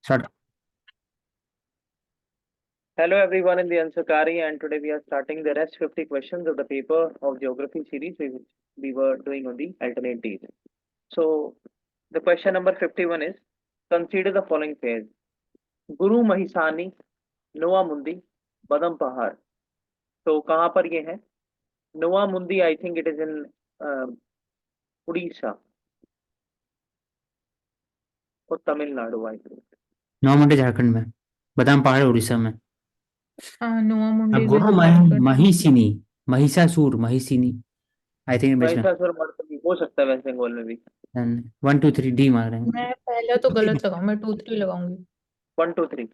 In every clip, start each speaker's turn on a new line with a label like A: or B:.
A: Start.
B: Hello everyone in the Ansakari, and today we are starting the rest 50 questions of the paper of geography series which we were doing on the alternate days. So the question number 51 is, consider the following pairs: Guru Mahisani, Noah Mundi, Badam Pahar. तो कहाँ पर ये है? Noah Mundi, I think it is in Orissa और Tamil Nadu, I think.
A: नौमंडी Jharkhand में, बादाम पहाड़ उड़ीसा में।
C: हाँ, नोआ मुंडी
A: अब Gorumahisani, Mahishasur, Mahisini, I think best
B: Mahishasur Mardini हो सकता है वेस्ट बंगाल में भी.
A: 1 2 3 डी मार रहे हैं।
C: मैं पहला तो गलत लगाऊं, मैं 2 3 लगाऊंगी।
B: 1 2 3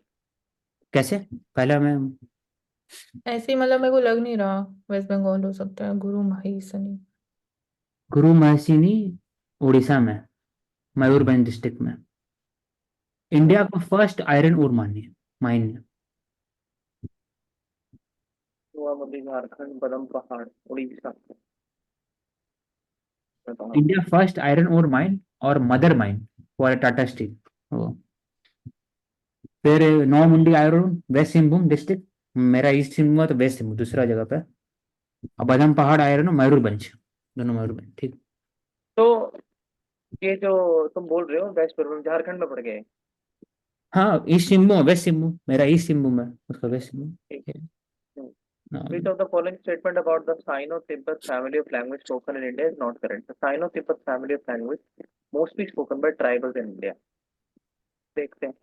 A: कैसे? पहला मैं
C: ऐसे ही मतलब मेरे को लग नहीं रहा वेस्ट बंगाल हो सकता है। गुरु महिषनी,
A: गुरु महिषिनी उड़ीसा में, मयूरभंज डिस्ट्रिक्ट में। इंडिया को फर्स्ट आयरन ओर माइन है।
B: Noamundi Jharkhand, Badampahar Orissa.
A: India first iron ore mine और mother mine for Tata steel. फिर Noamundi iron, west Singhbhum district, मेरा ईस्ट सिंहभूम है तो वेस्ट सिंहभूम दूसरा जगह पे। और बादाम पहाड़ आयरन मयूरभंज, दोनों मयूरभंज। ठीक,
B: तो ये जो तुम बोल रहे हो वेस्ट बंगाल झारखंड में पड़ गए.
A: हाँ ईस्ट सिंहभूम, वेस्ट सिंहभूम, मेरा ईस्ट सिंहभूम है, उसका west Singhbhum.
B: Which of the following statement about the Sino-Tibetan family of language spoken in India is not correct? The Sino-Tibetan family of language mostly spoken by tribals in India. देखते हैं.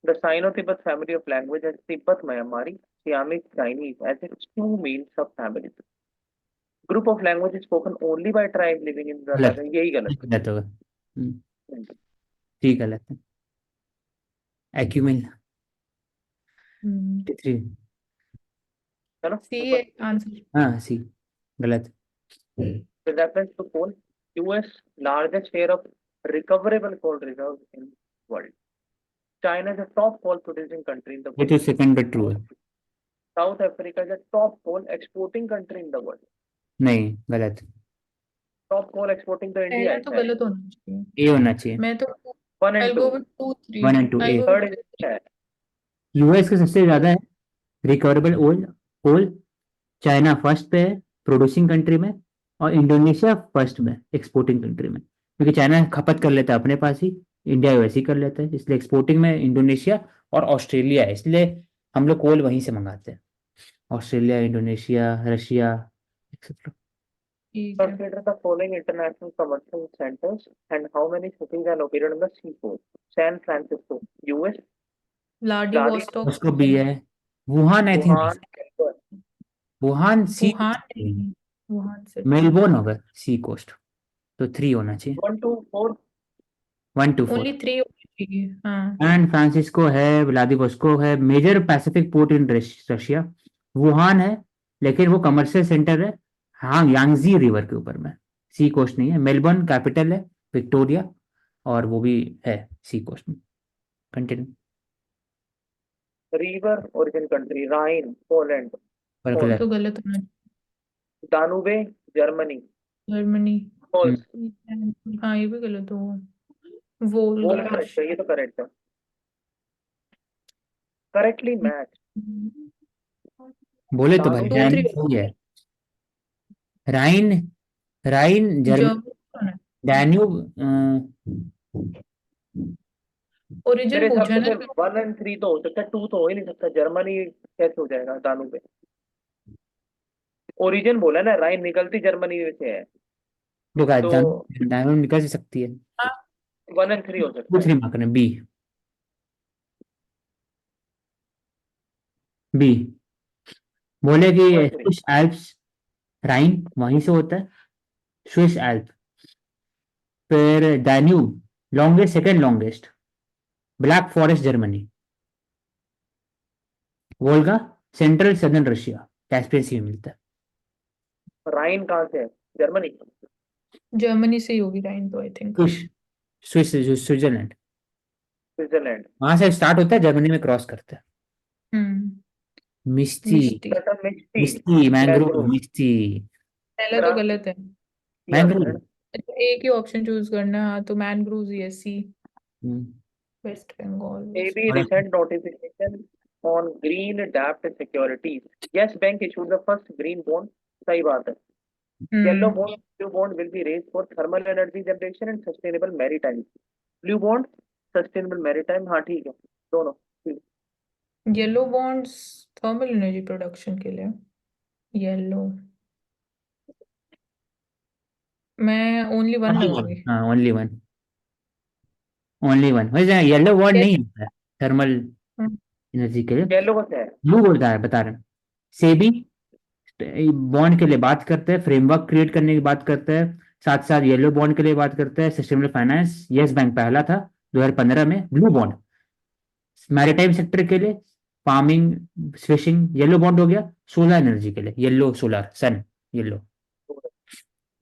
B: The Sino-Tibetan family of language has Tibetan Myanmari, Siamese Chinese as its two main subfamilies. Group of languages spoken only by tribe living in the
A: गलत,
B: यही गलत.
A: गलत होगा। ठीक, गलत है। एक्यूमेन 3,
B: चलो.
C: सी है आंसर।
A: हाँ सी, गलत।
B: With reference to coal, US largest share of recoverable coal reserves in world. China is a top coal producing country in the
A: ये
B: world.
A: तो सेकंड पे ट्रू है।
B: South Africa is a top coal exporting country in the world.
A: नहीं, गलत।
B: Top coal exporting to India
C: पहला
B: is
C: तो
B: है.
C: गलत होना चाहिए।
A: ए होना चाहिए।
C: मैं तो
B: 1 and
C: I'll
B: 2.
C: go with 2 3
A: 1 and 2
C: I'll
A: A.
C: go
B: Third
C: with
B: is है.
A: यूएस का सबसे ज्यादा है रिकवरेबल कोल, चाइना फर्स्ट पे है प्रोड्यूसिंग कंट्री में, और इंडोनेशिया फर्स्ट में एक्सपोर्टिंग कंट्री में। क्योंकि चाइना खपत कर लेता है अपने पास ही, इंडिया वैसे ही कर लेता है, इसलिए एक्सपोर्टिंग में इंडोनेशिया और ऑस्ट्रेलिया है, इसलिए हम लोग कोल वहीं से मंगाते हैं। Australia, Indonesia, Russia etcetera.
C: ठीक है।
B: Consider the following international commercial centers and how many cities are located on the seacoast. San Francisco, US.
C: Vladivostok,
A: उसको भी है। Wuhan, I think
B: Wuhan,
A: Wuhan sea,
C: Wuhan नहीं, वुहान से
A: Melbourne होगा sea coast, तो 3 होना चाहिए।
B: 1 2 4.
A: 1 2 4।
C: ओनली 3 होनी चाहिए। हाँ,
A: सैन फ्रांसिस्को है, व्लादिवोस्टोक है, major Pacific port in Russia. Wuhan है, लेकिन वो कमर्शियल सेंटर है, हाँ यांगजी रिवर के ऊपर में, सी कोस्ट नहीं है। मेलबर्न कैपिटल है, विक्टोरिया, और वो भी है सी कोस्ट में। Continue.
B: River origin country, Rhine, Poland.
A: Percula.
C: तो गलत होना चाहिए।
B: Danube, Germany.
C: जर्मनी।
B: False.
C: हाँ, ये भी गलत होगा। वोल्गा
B: करेक्ट है, ये तो करेक्ट है. Correctly matched.
A: बोले तो भाई,
B: दानूब,
A: राइन सही है। राइन, राइन जर्मनी, डैन्यूब।
C: ओरिजिन
B: मेरे हिसाब
C: पूछा
B: से
C: ना।
B: 1 and 3 तो हो सकता है, 2 तो हो ही नहीं सकता. जर्मनी कैसे हो जाएगा दानूब? ओरिजिन बोला ना, राइन निकलती जर्मनी में से है.
A: तो
B: तो
A: डैन्यूब निकल सकती है।
B: 1 and 3 हो सकता
A: 2 3 मार्क ने बी। बी बोले कि स्विस एल्प्स, राइन वहीं से होता है, स्विस एल्प। फिर Danube longest, second longest, Black Forest Germany. Volga central southern Russia, Caspian Sea में मिलता है।
B: राइन कहाँ से है? जर्मनी.
C: जर्मनी से ही होगी राइन तो I think.
A: Swiss, Switzerland,
B: Switzerland.
A: वहां से स्टार्ट होता है, जर्मनी में क्रॉस करता है। मिस्टी,
C: मिस्टी।
A: मिस्टी मैंग्रोव, मिस्टी।
C: पहला तो गलत है।
A: मैंग्रोव
C: एक ही ऑप्शन चूज करना है, हाँ, तो मैनग्रूव्स ही है सी। वेस्ट बंगाल
B: AB
A: और
B: recent notification on green debt securities. Yes Bank issued the first green bond. सही बात है. Yellow
C: hmm
B: bond, blue bond will be raised for thermal energy generation and sustainable maritime. Blue bond, sustainable maritime. हाँ ठीक है, दोनों.
C: Yellow bonds thermal energy production के लिए. Yellow मैं ओनली वन
A: only one,
C: लगाऊंगी.
A: हाँ ओनली वन वैसे येलो बॉन्ड
C: Yes.
A: नहीं होता है थर्मल
C: हम्म,
A: एनर्जी के लिए.
B: येलो का क्या है?
A: ब्लू बोलता है बता रहे हैं. सेबी बॉन्ड के लिए बात करते हैं, फ्रेमवर्क क्रिएट करने की बात करते हैं, साथ साथ येलो बॉन्ड के लिए बात करते हैं. सस्टेनेबल फाइनेंस यस बैंक पहला था 2015 में. ब्लू बॉन्ड मैरिटाइम सेक्टर के लिए, फार्मिंग फिशिंग. येलो बॉन्ड हो गया सोलर एनर्जी के लिए, yellow solar sun yellow.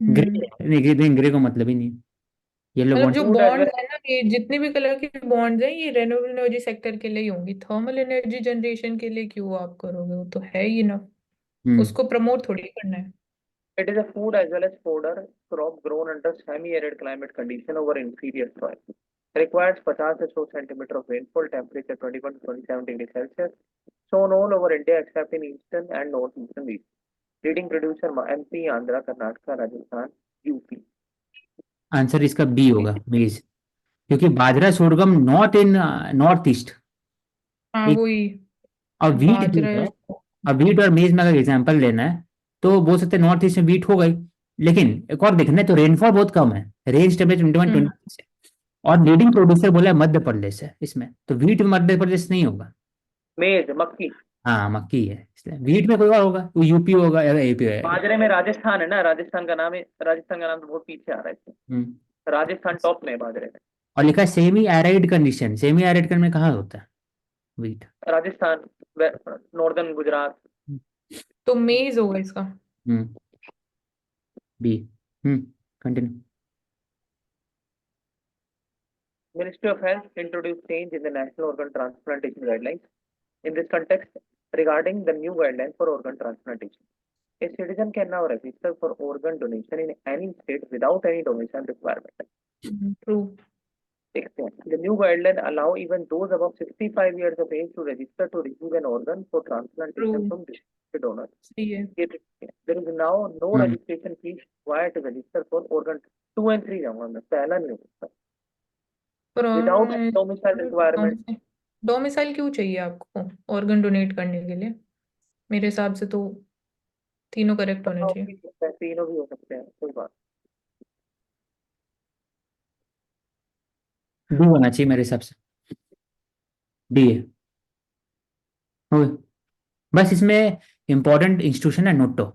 A: Grey
C: hmm.
A: नहीं, ग्रे को मतलब ही नहीं. येलो
C: मतलब
A: बॉन्ड
C: जो
B: Food as
C: बॉन्ड
B: well.
C: है ना, ये जितने भी कलर के बॉन्ड्स हैं ये रेन्यूएबल एनर्जी सेक्टर के लिए ही होंगी. थर्मल एनर्जी जनरेशन के लिए क्यों आप करोगे, वो तो है ही ना. उसको प्रमोट थोड़ी करना है.
B: It is a food as well as fodder crop grown under semi-arid climate condition over inferior soil. Requires 50 to 100 centimeter of rainfall, temperature 21 to 27 degrees Celsius. Sown all over India except in eastern and northeastern regions. Leading producer MP, Andhra, Karnataka, Rajasthan, UP.
A: Answer इसका B होगा, maize. क्योंकि bajra sorghum not in north east.
C: हाँ
A: ठीक.
C: वही.
A: और wheat जो
C: बाजरा
A: है,
C: है.
A: अब वीट और मेज में अगर एग्जांपल लेना है तो बोल सकते हैं नॉर्थ ईस्ट में वीट हो गई. लेकिन एक और देखना है तो रेनफॉल बहुत कम है. रेंज टेम्परेचर 21
C: हम्म
A: 20 है. और लीडिंग प्रोड्यूसर बोला है मध्य प्रदेश है इसमें, तो वीट में मध्य प्रदेश नहीं होगा.
B: Maize, मक्की.
A: हाँ मक्की है, इसलिए वीट में कोई और होगा, वो यूपी होगा या एपी है.
B: बाजरे में राजस्थान है ना, राजस्थान का नाम है, राजस्थान का नाम तो बहुत पीछे आ रहा है इसमें.
A: हम्म.
B: राजस्थान टॉप में है बाजरे में.
A: और लिखा है semi arid condition. Semi arid condition में कहाँ होता है वीट?
B: राजस्थान, नॉर्दर्न गुजरात.
C: तो मेज होगा इसका.
A: Hmm. B. Continue.
B: Ministry of Health introduced change in the National Organ Transplantation Guidelines. In this context, regarding the new guideline for organ transplantation, a citizen can now register for organ donation in any state without any donation requirement.
C: True.
B: देखते हैं. The new guideline allow even those above 65 years of age to register to receive an organ for
C: true.
B: transplantation from the donor.
C: सही है.
B: There is now no
A: hmm.
B: registration fee required to register for organ 2 and 3 जाऊंगा मैं, पहला नहीं हो सकता.
C: पर
B: Without any domicile requirement.
C: Domicile क्यों चाहिए आपको ऑर्गन डोनेट करने के लिए? मेरे हिसाब से तो तीनों करेक्ट होने चाहिए.
B: तीनों भी हो सकते हैं, कोई बात.
A: डी होना चाहिए मेरे हिसाब से. डी है. ओके. बस इसमें इंपॉर्टेंट इंस्टीट्यूशन है नोटो.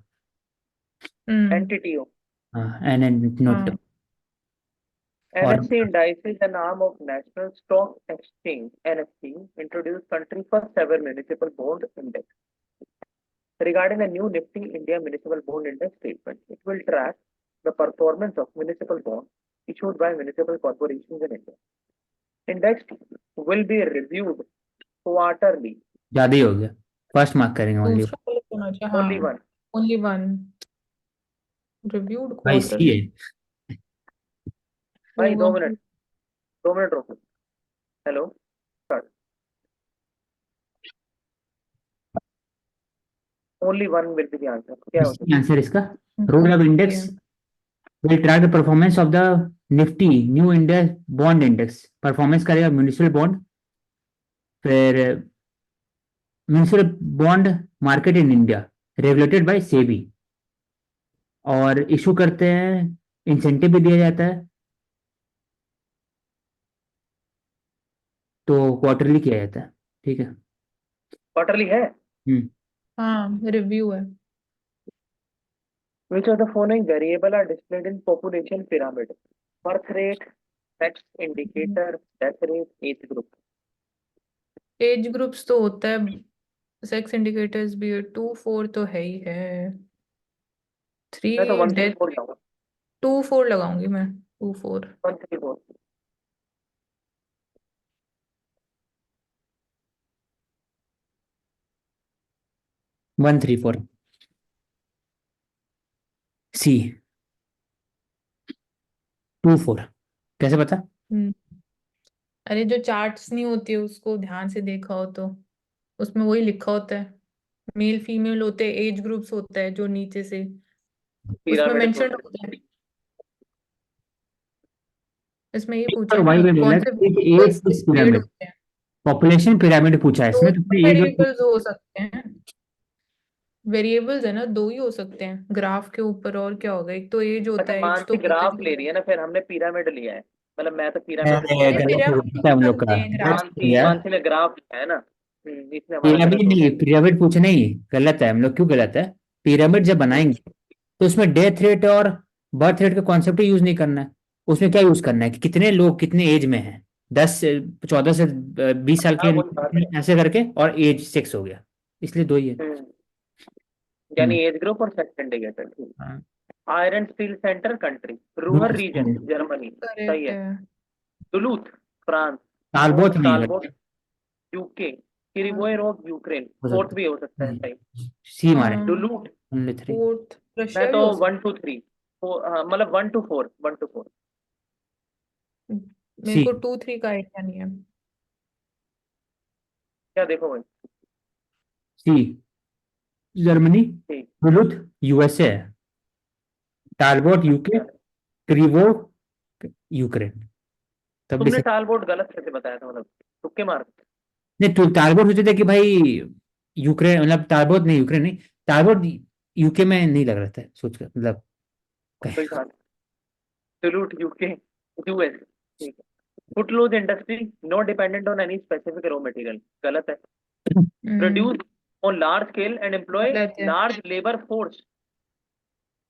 B: एनटीटी हो.
A: हाँ एन एन नोटो.
C: हाँ.
A: और
B: NSE indices, an arm of National Stock Exchange (NSE), introduced country first ever municipal bond index. Regarding the new Nifty India Municipal Bond Index statement, it will track the performance of municipal bonds issued by municipal corporations in India. Index will be reviewed quarterly.
A: ज्यादा ही हो गया. First mark करेंगे only.
C: दूसरा colour होना चाहिए.
B: Only
C: हाँ.
B: one.
C: Only one. Reviewed
A: भाई सी
C: quarterly.
A: है.
B: भाई
C: होगा.
B: 2 मिनट, 2 मिनट रुको. Hello. Only one will be the answer. क्या हो सकता
A: आंसर इसका role of index will track the performance of the Nifty New India Bond Index. Performance करेगा म्यूनिसिपल बॉन्ड, फिर municipal bond market in India regulated by SEBI. और issue करते हैं, incentive भी दिया जाता है, तो क्वार्टरली किया जाता है. ठीक है.
B: क्वार्टरली है.
A: हम्म.
C: हाँ रिव्यू है.
B: Which of the following variable are displayed in population pyramid? Birth rate, sex indicator, death rate, age group.
C: Age groups तो होता है. सेक्स इंडिकेटर्स भी है. 2 4 तो है ही है.
B: मैं तो
C: 3
B: 1 3
C: डेथ.
B: 4 जाऊंगा.
C: 2 4 लगाऊंगी मैं. 2 4.
B: 1 3 4.
A: One three four. सी. 2 4. कैसे पता?
C: अरे जो चार्ट्स नहीं होती है उसको ध्यान से देखा हो तो उसमें वही लिखा होता है, मेल फीमेल होते हैं, एज ग्रुप्स होता है जो नीचे से उसमें
B: पिरामिड
C: मेंशन
B: प्रोसेस।
C: होता है। इसमें ये
A: पर
C: पूछा ना
A: वही मैं बोला
C: कौन से
A: कि एज
C: वेरिएबल्स
A: सिक्स
C: पेड़
A: पिरामिड,
C: होते हैं।
A: पॉपुलेशन पिरामिड पूछा है
C: दो
A: इसमें, तो फिर एज और
C: वेरिएबल्स हो सकते हैं, वेरिएबल्स है ना, दो ही हो सकते हैं ग्राफ के ऊपर, और क्या होगा, एक तो एज होता
B: अच्छा,
C: है, एज
B: मानसी
C: तो पता
B: ग्राफ
C: नहीं।
B: ले रही है ना, फिर हमने पिरामिड लिया है, मतलब मैं तो पिरामिड लिया
C: अरे
B: है।
A: गलत हो
C: पिरामिड
A: सकता है हम
C: लिख
A: लोग का,
C: सकते हैं, ग्राफ।
A: गलत
B: मानसी
A: यार।
B: मानसी ने ग्राफ लिया है ना, इसलिए हमारा
A: पिरामिड
B: गलत हो
A: नहीं,
B: गया।
A: पिरामिड पूछना ही गलत है हम लोग, क्यों गलत है? पिरामिड जब
B: हम्म,
A: बनाएंगे तो उसमें डेथ रेट और बर्थ रेट का कॉन्सेप्ट यूज नहीं करना है। उसमें क्या यूज करना है कि कितने लोग कितने एज में हैं, 10 से 14 से 20 साल
B: हाँ
A: के,
B: वही बात है।
A: ऐसे करके, और एज 6 हो गया, इसलिए दो ही है।
B: Hmm,
A: hmm.
B: यानी एज ग्रुप और सेक्स इंडिकेटर।
A: हाँ,
B: iron steel centre country, Ruhr region
A: doomsday.
B: Germany, सही
C: करेक्ट
B: है।
C: है।
B: दुलूथ फ्रांस,
A: टालबोट
B: मोस्ट
A: नहीं है
B: टालबोट
A: गलत,
B: यूके,
C: हाँ,
B: किरीवोय रोग यूक्रेन,
A: हो
B: फोर्थ
A: सकता
B: भी हो सकता है
A: है।
B: सही।
A: सी मारे,
B: डुलूथ,
A: ओनली 3।
C: फोर्थ
B: मैं
C: रशिया भी
B: तो
C: हो
B: 1 2 3, मतलब 1 to 4, 1 to 4।
C: मेरे
A: सी,
C: को 2 3 का आइडिया नहीं है।
B: क्या देखो भाई।
A: सी जर्मनी,
B: ठीक।
A: डुलुथ यूएसए, टालबोट यूके,
B: अच्छा,
A: क्रिवो यूक्रेन। तब भी
B: तुमने
A: सही।
B: टालबोट गलत कैसे बताया था, मतलब तुक्के मार।
A: नहीं, तो टालबोट सोचे थे कि भाई यूक्रेन, मतलब टालबोट नहीं, यूक्रेन नहीं, टालबोट यूके में नहीं लग रहा था सोच कर, मतलब
B: कोई बात। डुलूथ यूके, यूएस, ठीक है। Footloose industry, no dependent on any specific raw material, गलत है।
C: Hmm,
B: produce on large scale and employ
C: गलत है।
B: Large labour force.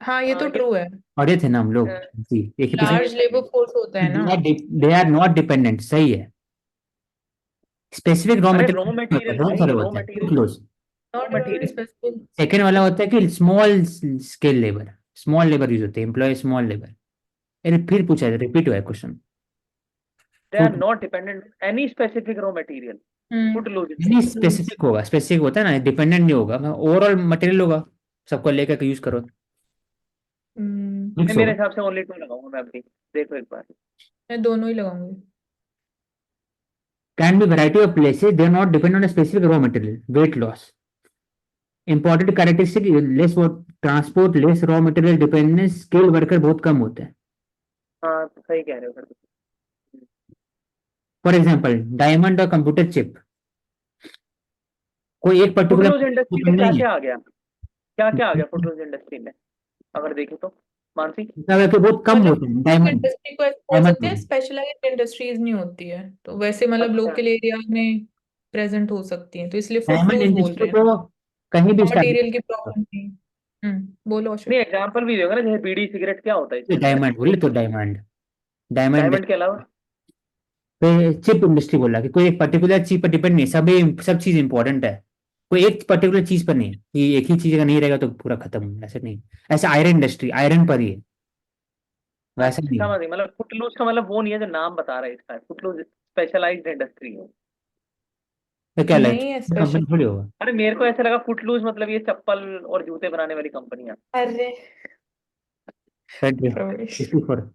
C: हाँ ये तो
B: ये
C: ट्रू है,
A: पढ़े थे ना हम लोग जी, एक ही पीछे।
C: लार्ज लेबर फोर्स होता है ना।
A: दे आर नॉट डिपेंडेंट, सही है। स्पेसिफिक रॉ
B: अरे रॉ
A: मटेरियल
B: मटेरियल
A: बहुत
B: भाई,
A: सारे
B: रॉ
A: होते हैं, to
B: material,
A: close.
B: Raw
C: not dependent
B: material.
C: Specific.
A: Second वाला होता है कि small scale labour, small labour use होते हैं, एम्प्लॉय स्मॉल लेबर। अरे फिर पूछा है, रिपीट हुआ है question.
B: They are
A: foot,
B: not dependent any specific raw material. Footloose
A: नहीं
B: इंडस्ट्री।
A: स्पेसिफिक होगा, स्पेसिफिक होता है ना, डिपेंडेंट नहीं होगा, ओवरऑल मटेरियल होगा, सबको लेकर यूज करो, मिक्स
B: मेरे
A: होगा।
B: हिसाब से ओनली 2 लगाऊंगा मैं अभी, देखो एक बार।
C: मैं दोनों ही लगाऊंगी।
A: Can be variety of places, they are not depend on specific raw material, weight loss important characteristic, less transport, less raw material dependence, skill worker बहुत कम होते हैं।
B: हाँ तो सही कह रहे हो फिर।
A: फॉर एग्जाम्पल डायमंड और कंप्यूटर चिप, कोई एक पर्टिकुलर
B: फुटलूज इंडस्ट्री में क्या
A: नहीं है,
B: क्या आ गया, क्या क्या आ गया फुटलूज इंडस्ट्री में, अगर देखें तो मानसी।
A: मतलब है कि बहुत कम
C: मतलब
A: होते हैं डायमंड,
C: इंडस्ट्री को ऐसे बोल सकते हैं,
A: डायमंड।
C: स्पेशलाइज्ड इंडस्ट्रीज नहीं होती है, तो वैसे मतलब
B: अच्छा,
C: लोकल एरिया में प्रेजेंट हो सकती है, तो इसलिए फुट
A: डायमंड
C: क्लोज बोल
A: इंडस्ट्री
C: रहे हैं।
A: को कहीं भी स्टार्ट,
C: मटेरियल की प्रॉब्लम नहीं। बोलो
B: नहीं
C: अशोक।
B: एग्जाम्पल भी दोगे ना, जैसे बीड़ी सिगरेट क्या होता है इसके अंदर।
A: डायमंड बोले तो डायमंड, डायमंड।
B: डायमंड के अलावा।
A: पे चिप इंडस्ट्री बोला कि कोई एक पर्टिकुलर चीज पर डिपेंड नहीं, सब चीज इंपॉर्टेंट है, कोई एक पर्टिकुलर चीज पर नहीं कि एक ही चीज का नहीं रहेगा तो पूरा खत्म, ऐसे नहीं। ऐसे आयरन इंडस्ट्री, आयरन पर ही है, वैसा
B: अच्छा
A: नहीं है।
B: समझ गई, मतलब फुटलूज का मतलब वो नहीं है जो नाम बता रहा है इसका, फुटलूज स्पेशलाइज्ड इंडस्ट्री है।
A: तो क्या
C: नहीं है
A: लगता है
C: स्पेशल।
A: कंपनी थोड़ी होगा?
B: अरे मेरे को ऐसा लगा फुटलूज मतलब ये चप्पल और जूते बनाने वाली कंपनियां।
C: अरे
A: thank you,
C: Pravesh.
A: 64।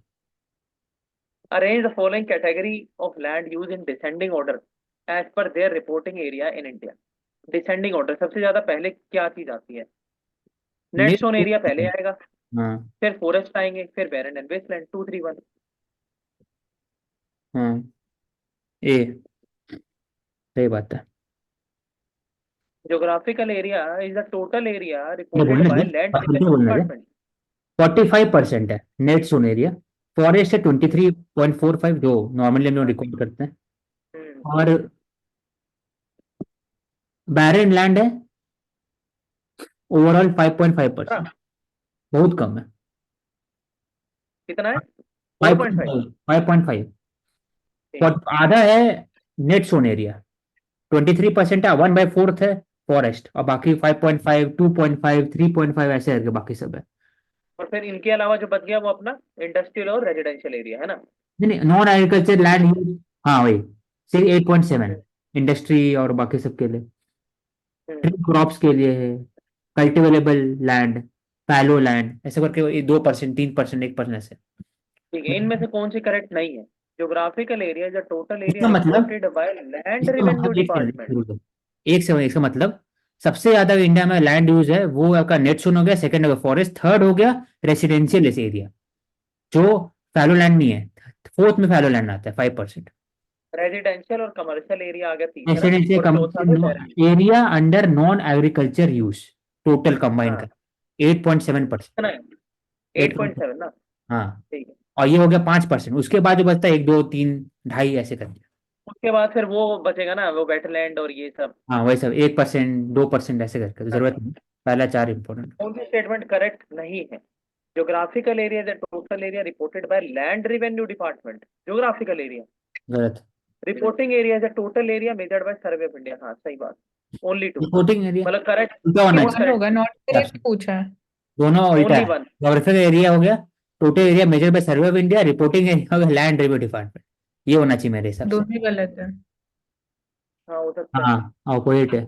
B: Arrange the following category of land use in descending order as per their reporting area in India. Descending order, सबसे ज्यादा पहले क्या चीज आती है। नेट
A: मेरे
B: सोन
A: को
B: एरिया पहले आएगा,
A: हाँ,
B: फिर फॉरेस्ट आएंगे, फिर बैरन एंड वेस्टलैंड, 2 3 1।
A: हाँ, ए, सही बात है।
B: Geographical area is the total area
A: ये
B: रिपोर्टेड
A: बोलने
B: बाय
A: दे,
B: लैंड
A: परसेंटेज
B: एक्विजिशन
A: बोलने दे।
B: डिपार्टमेंट।
A: 45% है नेट सोन एरिया, फॉरेस्ट है 23.45 जो नॉर्मली हम लोग रिकॉर्ड करते हैं,
B: हम्म।
A: और बैरन लैंड है ओवरऑल 5.5%, बहुत कम है।
B: कितना है, 4.5।
A: 5.5,
B: ठीक।
A: आधा है नेट सोन एरिया, 23% है, 1/4 है फॉरेस्ट, और बाकी 5.5, 2.5, 3.5 ऐसे करके बाकी सब है।
B: और फिर इनके अलावा जो बच गया वो अपना इंडस्ट्रियल और रेजिडेंशियल एरिया है ना।
A: नहीं नहीं, नॉन एग्रीकल्चर लैंड यूज, हाँ वही, सिर्फ 8.7
B: हम्म,
A: इंडस्ट्री और बाकी सब के लिए, ट्री
B: हम्म,
A: क्रॉप्स के लिए है, कल्टिवेबल लैंड, फैलो लैंड, ऐसे करके 2%, 3%, 1% ऐसे।
B: ठीक है, इनमें से कौन सी करेक्ट नहीं है। Geographical area is the total area
A: इसका मतलब
B: reported by Land
A: इसका
B: Revenue
A: मतलब
B: Department.
A: एक से इसका मतलब सबसे ज्यादा इंडिया में लैंड यूज है वो आपका नेट सोन हो गया, सेकंड हो गया फॉरेस्ट, थर्ड हो गया रेसिडेंशियल एरिया जो फैलो लैंड नहीं है, फोर्थ में फैलो लैंड आता है 5%।
B: रेजिडेंशियल और कमर्शियल एरिया आ गया तीसरा,
A: रेसिडेंशियल
B: और चौथा पे शहरी।
A: Area under non agriculture use total combine
B: हाँ
A: का 8.7%।
B: कितना है? 8.7 ना?
A: हाँ,
B: ठीक है।
A: और ये हो गया 5%। उसके बाद जो बचता है 1, 2, 3, 2.5 ऐसे करके।
B: उसके बाद फिर वो बचेगा ना, वो वेटलैंड और ये सब।
A: हाँ वही सब 1%, 2% ऐसे करके, तो जरूरत नहीं। पहला 4 इंपॉर्टेंट।
B: कौन सी स्टेटमेंट करेक्ट नहीं है? Geographical area is the total area reported by Land Revenue Department. Geographical area.
A: गलत।
B: Reporting area is the total area measured by Survey of India. हाँ सही बात। Only two.
A: रिपोर्टिंग एरिया
B: मतलब correct
A: उल्टा होना
C: one होगा,
A: चाहिए,
C: नॉट करेक्ट पूछा है।
A: दोनों उल्टा
B: ओनली
A: है।
B: वन।
A: जोग्राफिकल एरिया हो गया total area measure by survey of India, reporting area हो गया लैंड रिव्यू डिपार्टमेंट। ये होना चाहिए मेरे हिसाब से।
C: दोनों ही गलत है।
B: हाँ हो सकता है।
A: हाँ ऑपोजिट है।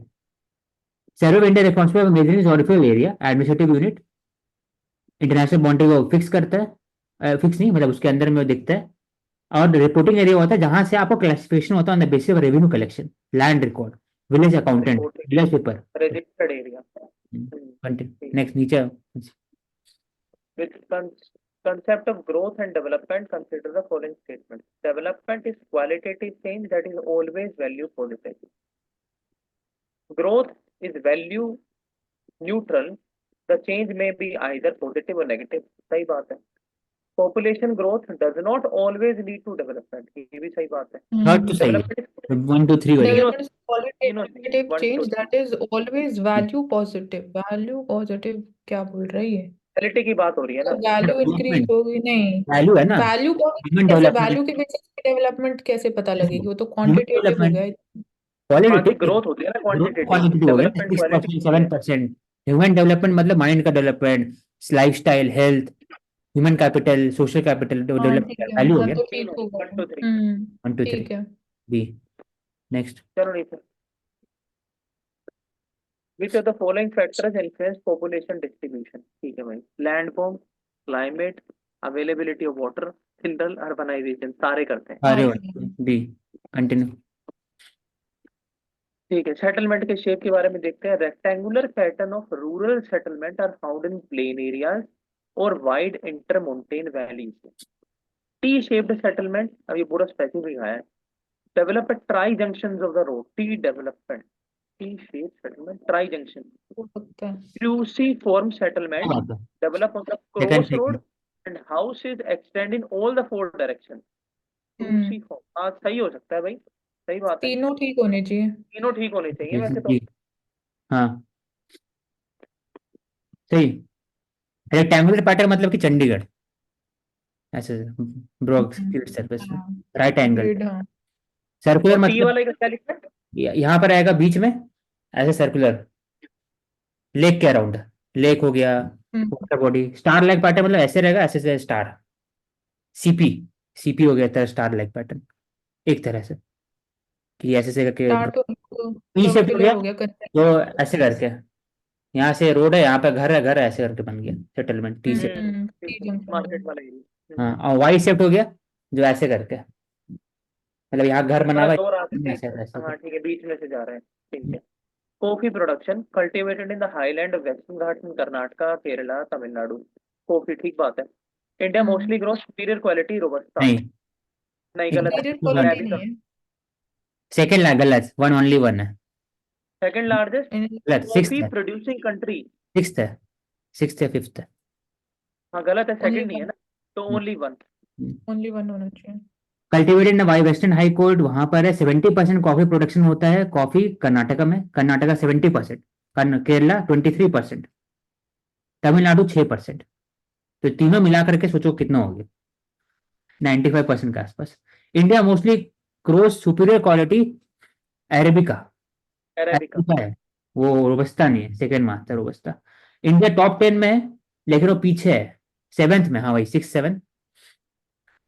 A: Survey of India responsible measuring geographical area administrative unit, international boundary को फिक्स करता है, फिक्स नहीं मतलब उसके अंदर में वो दिखता है। और रिपोर्टिंग एरिया होता है जहां से आपको क्लासिफिकेशन होता है on the basis of revenue collection, land record, village accountant,
B: Reporting
A: village paper.
B: registered area.
A: Continue next नीचे।
B: With concept of growth and development, consider the following statements. Development is qualitative change that is always value positive. Growth is value neutral. The change may be either positive or negative. सही बात है. Population growth does not always lead to development. ये भी सही बात है.
A: Third तो सही है,
B: Development is
A: 1 2 3 बढ़िया।
C: Development is
B: तीनों सही.
C: qualitative
B: One,
C: change
B: two,
C: that is always value positive. Value positive क्या बोल रही है?
B: quality की बात हो रही है ना.
C: वैल्यू इंक्रीज
A: डेवलपमेंट
C: होगी नहीं।
A: वैल्यू है ना,
C: वैल्यू
A: ह्यूमन
C: कैसे,
A: डेवलपमेंट,
C: वैल्यू के बेसिस पे डेवलपमेंट कैसे पता लगेगी? वो तो
A: ह्यूमन
C: क्वांटिटेटिव हो
A: डेवलपमेंट
C: गया।
B: क्वांटिटी
A: क्वालिटेटिव,
B: ग्रोथ होती है ना,
A: ग्रोथ
B: क्वांटिटेटिव.
A: क्वालिटेटिव हो गया
B: डेवलपमेंट
A: सिक्स
B: क्वालिटी
A: परसेंट
B: होती है.
A: 7%। ह्यूमन डेवलपमेंट मतलब माइंड का development, lifestyle, health, human capital, social capital
C: हाँ ठीक
A: डेवलपमेंट
C: है,
A: वैल्यू हो
C: तब
A: गया।
C: तो ठीक
B: तीनों
C: होगा।
B: 1 2 3.
A: 1 2 3
C: ठीक है।
A: बी। नेक्स्ट।
B: चलो नहीं sir. Which of the following factors influence population distribution? ठीक है भाई. Landform, climate, availability of water, children, urbanization, सारे करते हैं.
A: अरे
C: हाँ,
A: बी कंटिन्यू।
B: ठीक है. सेटलमेंट के शेप के बारे में देखते हैं. Rectangular pattern of rural settlement are found in plain areas और wide intermontane valleys. T shaped settlement, अब ये पूरा स्पेसिफिक है. Develop tri junction of the road. T development, T shape settlement, tri junction.
C: हो सकता है।
B: Cruciform settlement develop on the
A: second
B: crossroad and houses extend in all the 4 directions. Cruciform, हाँ सही हो सकता है भाई. सही बात है.
C: तीनों ठीक होने चाहिए।
B: तीनों ठीक होने चाहिए वैसे तो.
A: हाँ सही। रेक्टेंगुलर पैटर्न मतलब कि चंडीगढ़ ऐसे ब्रॉड सरफेस में,
C: हाँ,
A: राइट एंगल।
C: ग्रिड, हाँ।
A: सर्कुलर
B: और टी
A: मतलब
B: वाले का क्या लिखा है?
A: यहाँ पर आएगा बीच में ऐसे सर्कुलर, लेक के अराउंड, लेक हो गया,
C: hmm,
A: water body. Star like pattern मतलब ऐसे रहेगा, ऐसे से स्टार, सीपी, सीपी हो गया तरह स्टार लाइक पैटर्न एक तरह से, कि ऐसे से करके
C: स्टार तो
A: टी शेप हो
C: सर्कुलर
A: गया,
C: हो गया,
A: तो ऐसे करके यहाँ से रोड है, यहाँ पे घर है, घर है, ऐसे करके बन गया settlement T shape.
C: T junction हो
B: मार्केट
C: गया।
B: वाला एरिया.
A: हाँ और वाई शेप हो गया जो ऐसे करके, मतलब यहाँ घर बना हुआ
B: मतलब
A: है,
B: दो रास्ते.
A: ऐसे ऐसे
B: हाँ
A: करके।
B: ठीक है, बीच में से जा रहे हैं. ठीक है. Coffee production cultivated in the highland western Ghats in Karnataka, Kerala, Tamil Nadu. Coffee, ठीक बात है. India mostly grows superior quality robusta.
A: नहीं
B: नहीं, गलत है.
C: सुपीरियर
B: मैं
C: क्वालिटी
B: भी
C: नहीं
B: कर.
C: है।
A: सेकेंड ला गलत, वन ओनली वन है,
B: सेकंड लार्जेस्ट
A: गलत।
B: Coffee producing country.
A: सिक्स्थ है, सिक्स्थ या फिफ्थ है।
B: हाँ गलत है,
C: ओनली
B: सेकंड नहीं है
C: वन,
B: ना. तो ओनली वन.
C: ओनली वन होना चाहिए।
A: Cultivated by western high court वहां पर है, 70% कॉफी प्रोडक्शन होता है, कॉफी कर्नाटका में, कर्नाटका 70%, केरला 23%, तमिलनाडु 6%। तो तीनों मिला करके सोचो कितना हो गया, 95% के आसपास। India mostly cross superior quality arabica,
B: arabica.
A: Arabica है, वो रोबस्ता नहीं है, सेकेंड में आता है रोबस्ता। इंडिया टॉप 10 में है लेकिन वो पीछे है, सेवेंथ में, हाँ भाई 6 7।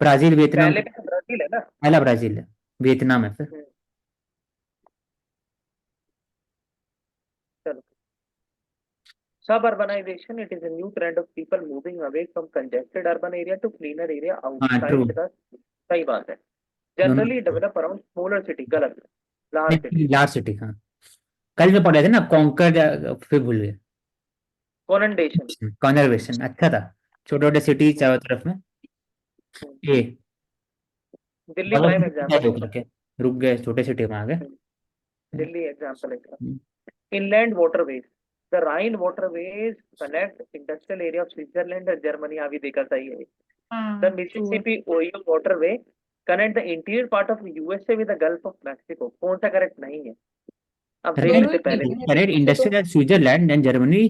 A: ब्राजील, वियतनाम,
B: पहले का ब्राजील है ना.
A: पहला ब्राजील है, वियतनाम है फिर।
B: चलो. Suburbanization, it is a new trend of people moving away from congested urban area to cleaner area
A: हाँ ट्रू।
B: outside the. सही बात है. Generally develop around smaller city, गलत, लार्ज सिटी।
A: लार्ज सिटी, हाँ। कल जो पढ़े थे ना, कॉन्कर, फिर भूल गए।
B: कोनंडेशन।
A: कॉन्जर्वेशन अच्छा था। छोटे छोटे सिटी चारों तरफ में। ए
B: दिल्ली
A: बड़ा
B: प्राइम
A: सिटी
B: एग्जाम्पल
A: रुक रखे, रुक गए, छोटे सिटी में आ गए।
B: दिल्ली एग्जाम्पल है। Inland waterways. The Rhine waterways connect industrial area of Switzerland and Germany. अभी देखा सही है। The
C: हाँ true है।
B: Mississippi Ohio waterway connect the interior part of USA with the Gulf of Mexico. कौन सा करेक्ट नहीं है? अब देखने
C: दोनों
B: से
C: ही
B: पहले
C: ठीक है
A: कनेक्ट
C: वैसे तो।
A: Industrial Switzerland and Germany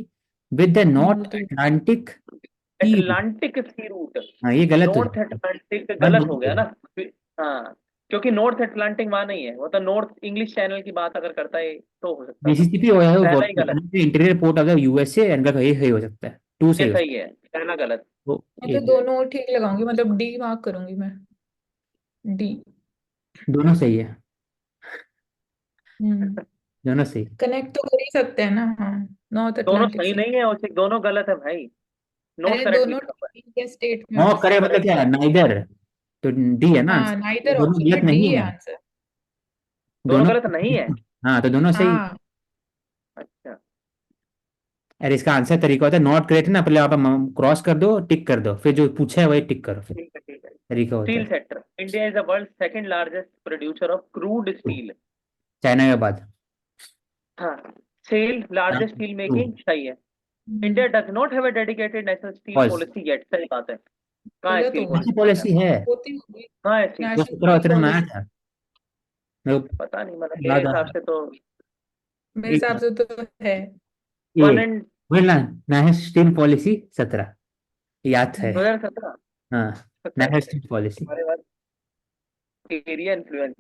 A: with the north
C: तो
A: Atlantic sea route.
B: Atlantic sea route,
A: हाँ, ये गलत हो
B: नॉर्थ
A: जाएगा।
B: अटलांटिक
A: वन
B: गलत हो
A: गलत
B: गया
A: होगा।
B: ना। हाँ, क्योंकि नॉर्थ अटलांटिक वहां नहीं है, वो तो नॉर्थ इंग्लिश चैनल की बात अगर करता है तो हो सकता था।
A: मिसिसिपी ओहायो
B: पहला ही गलत,
A: interior port of the USA and का ये हो सकता है, टू
B: ये
A: सही हो सकता
B: सही है, पहला गलत।
A: है। वो
C: मैं तो
A: एक
C: दोनों ठीक लगाऊंगी, मतलब डी मार्क करूंगी मैं। डी।
A: दोनों सही है,
C: हम्म।
A: दोनों सही।
C: कनेक्ट तो कर ही सकते हैं ना, हाँ। नॉर्थ
B: दोनों
C: अटलांटिक
B: सही
C: सी।
B: नहीं है और दोनों गलत है भाई, नोट
C: अरे
B: करेक्ट
C: दोनों
B: लिखा हुआ
C: ठीक है स्टेट में
A: हाँ
C: बस।
A: करे मतलब
B: करेक्ट
A: क्या,
B: है,
A: नाइदर, तो डी है ना
C: हाँ
A: आंसर। ये
C: नाइदर
A: दोनों
C: ऑप्शन
A: गलत
C: में डी
A: नहीं
C: है
A: है,
C: आंसर।
B: दोनों
A: दोनों।
B: गलत नहीं है।
A: हाँ तो दोनों सही।
C: हाँ
B: अच्छा,
A: अरे इसका आंसर तरीका होता है, नॉट करेक्ट ना, पहले आप क्रॉस कर दो, टिक कर दो, फिर जो पूछा है वही टिक करो, फिर
B: ठीक है ठीक है।
A: तरीका होता
B: स्टील
A: है।
B: Sector, India is the world second largest producer of crude steel.
A: China के बाद।
B: हाँ, सेल लार्जेस्ट स्टील मेकिंग, सही है। India does not have a dedicated national steel
A: falls.
B: Policy yet, सही बात है। कहाँ है
C: गलत
B: स्टील
C: होगा।
A: ऐसी
B: पॉलिसी?
A: पॉलिसी है,
C: होती होगी।
B: कहाँ है स्टील?
A: जो
C: नेशनल
A: 17 में आया
C: पॉलिसी।
A: था, मेरे को
B: पता नहीं, मतलब मेरे
A: याद आ
B: हिसाब
A: रहा
B: से तो
C: मेरे
A: है।
C: हिसाब से तो है।
A: ये
B: वन एंड
A: बोलना, नेशनल स्टील पॉलिसी 17 याद है।
B: 2017।
A: हाँ, नेशनल स्टील पॉलिसी।
B: हमारे पास area influence.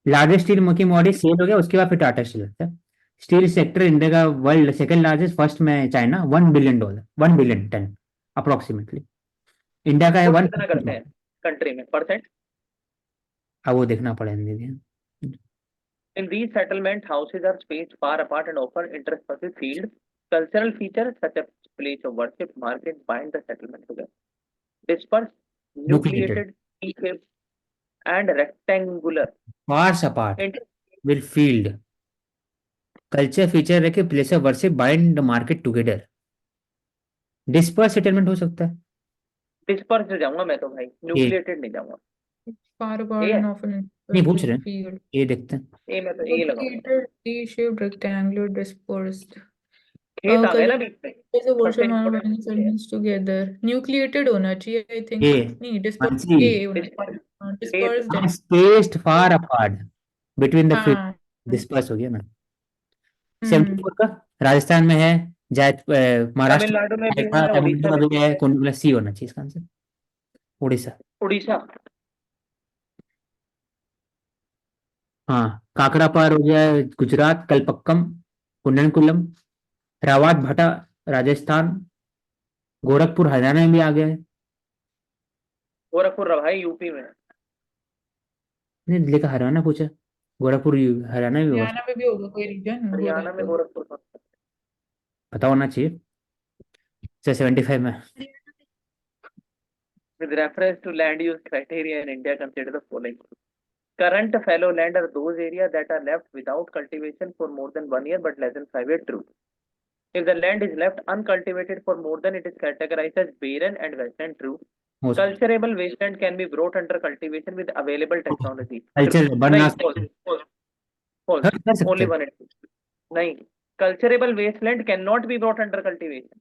A: Largest steel making body SAIL हो गया, उसके बाद फिर टाटा स्टील आता है। स्टील सेक्टर इंडिया का वर्ल्ड सेकंड लार्जेस्ट, फर्स्ट में China, $1 billion, 1 billion tonne approximately. India का है
B: गुड्स
A: वन।
B: कितना करते हैं कंट्री में, परसेंट?
A: अब वो देखना पड़ेगा दीदी।
B: In these settlement, houses are spaced far apart and offer interspecies fields. Cultural features such as place of worship, markets bind the settlement together. Dispersed,
A: nucleated,
B: nucleated, T-shaped, and rectangular.
A: Farms apart
B: Inter-
A: will field, culture feature रखे, place of worship bind the market together. Disperse settlement हो सकता है।
B: dispersed जाऊंगा मैं तो भाई,
A: ए,
B: nucleated नहीं जाऊंगा।
C: far
B: ए
C: apart
B: है,
C: and often
A: नहीं पूछ
C: interspecies
A: रहे हैं,
C: field.
A: ये देखते हैं।
B: ए मैं तो ए लगाऊंगा।
C: Nucleated, T-shaped, rectangular, dispersed.
B: खेत आ गए ना
C: Culture
B: बीच में,
C: is a
B: सबसे
C: worship
B: important
C: many segments together. Nucleated होना चाहिए I
A: ए
C: think. नहीं dispersed
A: मानसी,
C: A होना चाहिए। हाँ,
B: खेत।
C: dispersed है।
A: Spaced far apart between the field,
C: हाँ।
A: डिस्पर्स हो गया ना।
C: हम्म।
A: 74 का राजस्थान में है, महाराष्ट्र
B: तमिलनाडु में भी
A: में
B: है,
A: था,
B: उड़ीसा
A: तमिलनाडु
B: में
A: में
B: भी
A: भी है,
B: है।
A: कौन सी होना चाहिए इसका आंसर? उड़ीसा।
B: उड़ीसा।
A: हाँ, काकड़ा पार हो गया है, गुजरात, कलपक्कम, कुन्ननकुलम, रावत भटा राजस्थान, गोरखपुर हरियाणा में भी आ गया है।
B: गोरखपुर रहा है यूपी में।
A: नहीं लेकर हरियाणा पूछा, गोरखपुर हरियाणा में भी होगा,
C: हरियाणा में भी होगा कोई रीजन
B: हरियाणा में
C: गोरखपुर।
B: गोरखपुर का।
A: पता होना चाहिए। 75 में।
B: With reference to land use criteria in India, consider the following. Current fallow land are those areas that are left without cultivation for more than 1 year but less than 5 years. True. If the land is left uncultivated for more than, it is categorized as barren and wasteland. True.
A: हो सकता
B: Culturable wasteland can be brought under cultivation with available technology. True.
A: Culture बनना,
B: नहीं, false, false, false.
A: कर सकते
B: Only
A: हैं।
B: one and two. नहीं, culturable wasteland cannot be brought under cultivation.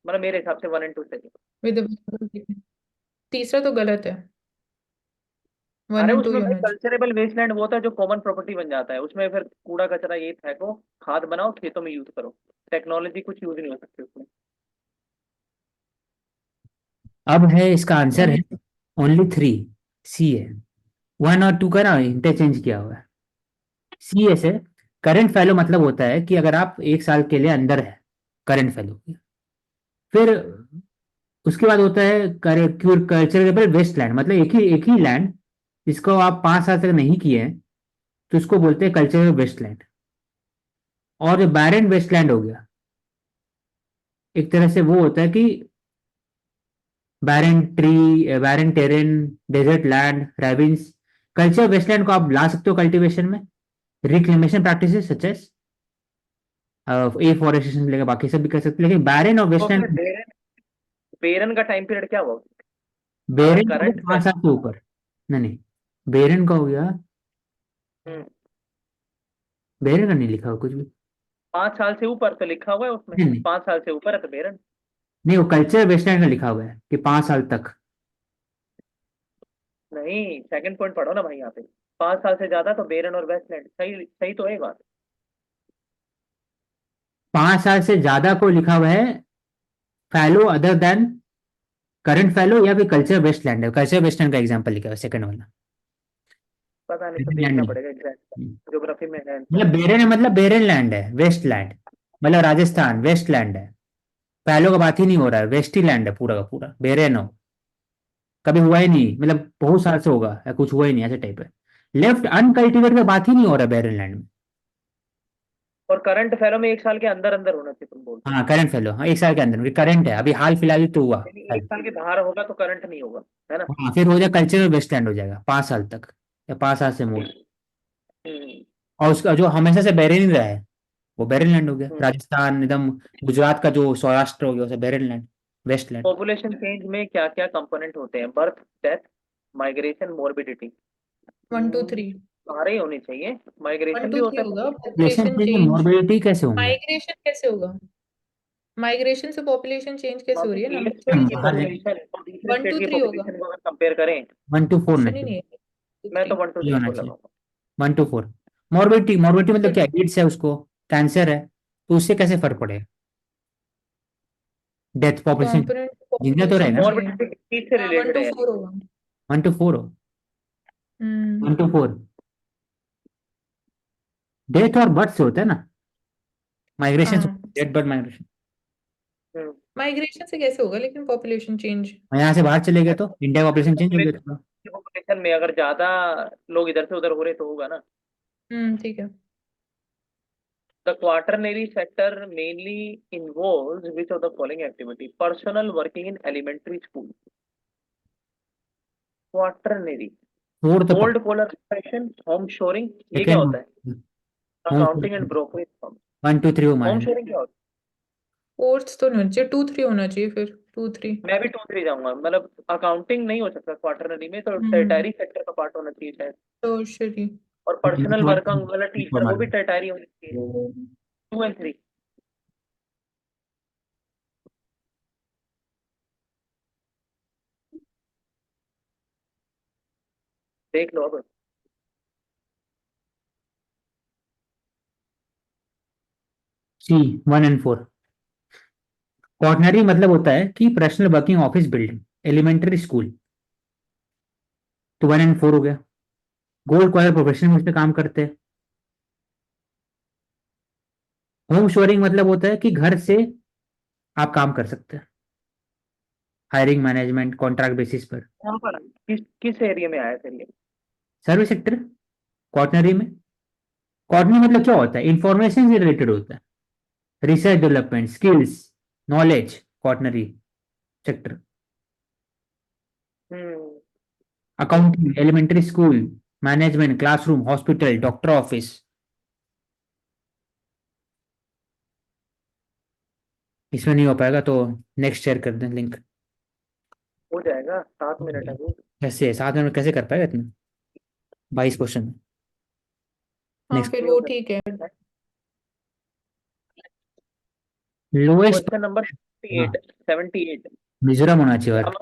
B: मतलब मेरे हिसाब से 1 and 2 सही।
C: विद तीसरा तो गलत है। वन
B: अरे
C: एंड टू
B: उसमें
C: ही
B: भाई
C: होना चाहिए।
B: कल्चरेबल वेस्टलैंड वो होता है जो कॉमन प्रॉपर्टी बन जाता है, उसमें फिर कूड़ा कचरा ये फेंको, खाद बनाओ, खेतों में यूज करो, टेक्नोलॉजी कुछ यूज नहीं हो सकती उसमें।
A: अब है इसका आंसर
C: मैंने
A: है ओनली 3, सी है। 1 और 2 का ना इंटरचेंज किया हुआ है। सी एस है, करंट फैलो मतलब होता है कि अगर आप 1 साल के लिए अंदर है करंट फैलो, फिर उसके बाद होता है कल्चरेबल वेस्ट लैंड, मतलब एक ही लैंड जिसको आप 5 साल तक नहीं किए हैं, तो उसको बोलते हैं कल्चरल वेस्ट लैंड। और जो बैरन वेस्ट लैंड हो गया, एक तरह से वो होता है कि barren terrain, desert land, ravines. Culture wasteland को आप ला सकते हो कल्टीवेशन में। Reclamation practices such as afforestation से लेकर बाकी सब भी कर सकते हो, लेकिन बैरन और
B: तो अपने
A: वेस्टलैंड।
B: बेरन का टाइम पीरियड क्या हुआ? अगर
A: बेरन का
B: करंट
A: 5 साल से ऊपर। नहीं, बेरन का हो गया। बेरन का नहीं लिखा हुआ कुछ भी।
B: 5 साल से ऊपर तो लिखा हुआ है उसमें,
A: नहीं नहीं
B: 5 साल से ऊपर है तो बेरन।
A: नहीं, वो कल्चर वेस्टलैंड का लिखा हुआ है कि 5 साल तक।
B: नहीं, सेकंड पॉइंट पढ़ो ना भाई यहाँ पे। 5 साल से ज्यादा तो बेरन और वेस्टलैंड, सही सही तो है बात।
A: 5 साल से ज्यादा को लिखा हुआ है फैलो अदर देन करंट फैलो, या फिर कल्चर वेस्टलैंड है। कल्चर वेस्टलैंड का एग्जांपल लिखा हुआ है सेकंड वाला।
B: पता नहीं, तो
A: बेरन लैंड
B: देखना
A: नहीं।
B: पड़ेगा एग्जैक्ट। ज्योग्राफी में है तो।
A: मतलब बेरन है, मतलब बेरन लैंड है, वेस्ट लैंड। मतलब राजस्थान वेस्ट लैंड है। फैलो का बात ही नहीं हो रहा है, वेस्ट ही लैंड है पूरा का पूरा। बेरन हो कभी हुआ ही नहीं, मतलब बहुत साल से होगा या कुछ हुआ ही नहीं, ऐसे टाइप है। लेफ्ट अनकल्टिवेट का बात ही नहीं हो रहा बेरन लैंड में।
B: और करंट फैलो में 1 साल के अंदर अंदर होना चाहिए तुम बोलते
A: हाँ करंट फैलो, हाँ 1 साल के अंदर, करंट है अभी हाल फिलहाल ही तो हुआ।
B: हो। यानी 1 साल के बाहर होगा तो करंट नहीं होगा, है ना?
A: हाँ फिर हो जाएगा कल्चरल वेस्टलैंड, हो जाएगा 5 साल तक या 5 साल से मोर।
B: हम्म
A: और उसका जो हमेशा से बेरन ही रहा है वो बेरन लैंड हो गया।
B: हम्म।
A: राजस्थान एकदम, गुजरात का जो सौराष्ट्र हो गया उसे barren land, waste land.
B: Population change में क्या क्या कंपोनेंट होते हैं? Birth, death, migration, morbidity.
C: 1 2 3।
B: सारे ही होने चाहिए।
C: वन
B: माइग्रेशन भी
C: टू
B: होता
C: थ्री
B: है
C: होगा,
A: पॉपुलेशन
C: पॉपुलेशन
A: चेंज में
C: चेंज।
A: मॉर्बिडिटी कैसे होंगे?
C: माइग्रेशन कैसे होगा? माइग्रेशन से पॉपुलेशन चेंज कैसे हो रही है?
B: एक
C: नंबर
B: स्टेट
C: थोड़ी
B: की
C: चेंज
A: बाहर
C: हो रही है।
B: पॉपुलेशन और दूसरे
C: वन
B: स्टेट
C: टू
B: की
C: थ्री होगा।
B: पॉपुलेशन को अगर कंपेयर करें।
A: 1 to 4
C: ऑप्शन
A: नहीं
C: ही नहीं
A: चाहिए,
C: है। टू
B: मैं तो
C: थ्री
B: 1 2
A: ये
B: 3
A: होना
B: 4
A: चाहिए।
B: लगाऊंगा।
A: 1 to 4। मॉर्बिडिटी, मॉर्बिडिटी मतलब क्या, एड्स है उसको, कैंसर है, तो उससे कैसे फर्क पड़ेगा? डेथ पॉपुलेशन,
C: कॉम्पोनेंट
A: जिंदा तो
C: पॉपुलेशन
A: रहेगा ना।
C: चेंज।
B: मोर्बिडिटी किस चीज से
C: हाँ, वन
B: रिलेटेड
C: टू
B: है यानी?
C: फोर होगा।
A: 1 to 4 हो।
C: हम्म
A: 1 to 4 डेथ और बर्थ से होता है ना, माइग्रेशन से।
C: हाँ,
A: डेथ बर्थ माइग्रेशन।
B: हम्म।
C: माइग्रेशन से कैसे होगा लेकिन पॉपुलेशन चेंज?
A: यहाँ से बाहर चले गए तो इंडिया का पॉपुलेशन चेंज हो गया थोड़ा।
B: पॉपुलेशन में अगर ज्यादा लोग इधर से उधर हो रहे तो होगा ना।
C: ठीक है।
B: The quaternary sector mainly involves which of the following activity? Personal working in elementary school. Quaternary.
A: Four तो
B: Cold polar expression, home shoring, ये क्या
A: सेकेंड
B: होता है? Accounting and brokerage firm.
A: 1 2 3 हो
B: Home
A: माइनस।
B: shoring क्या होता
C: फोर्थ तो नहीं होना चाहिए, 2 3 होना चाहिए फिर। 2 3।
B: है? मैं भी 2 3 जाऊंगा, मतलब अकाउंटिंग नहीं हो सकता क्वार्टरनरी में, तो
C: हम्म
B: टेरिटरी सेक्टर का पार्ट होना चाहिए शायद।
C: टर्शरी।
B: और पर्सनल वर्क वाला टीचर वो भी टेरिटरी होनी चाहिए। 2 and 3 देख लो अब।
A: सी 1 and 4। क्वार्टनरी मतलब होता है कि personal working office building, elementary school, तो 1 and 4 हो गया। गोल्ड कॉलर प्रोफेशनल में उस पे काम करते हैं। होम शोरिंग मतलब होता है कि घर से आप काम कर सकते हैं, हायरिंग मैनेजमेंट कॉन्ट्रैक्ट बेसिस पर।
B: कहाँ पर किस किस एरिया में आया फिर ये?
A: सर्विस सेक्टर, क्वार्टनरी में। क्वार्टनरी मतलब क्या होता है, इंफॉर्मेशन से रिलेटेड होता है, research development skills knowledge, quaternary sector.
B: Hmm.
A: Accounting, elementary school, management, classroom, hospital, doctor office. इसमें नहीं हो पाएगा तो नेक्स्ट शेयर कर दें लिंक।
B: हो जाएगा, 7 मिनट है वो।
A: कैसे 7 मिनट कैसे कर पाएगा इतना, 22 क्वेश्चन।
C: हाँ
A: नेक्स्ट,
C: फिर वो ठीक है।
A: लोएस्ट।
B: क्वेश्चन नंबर
A: हाँ
B: 78 78
A: मिजोरम होना चाहिए और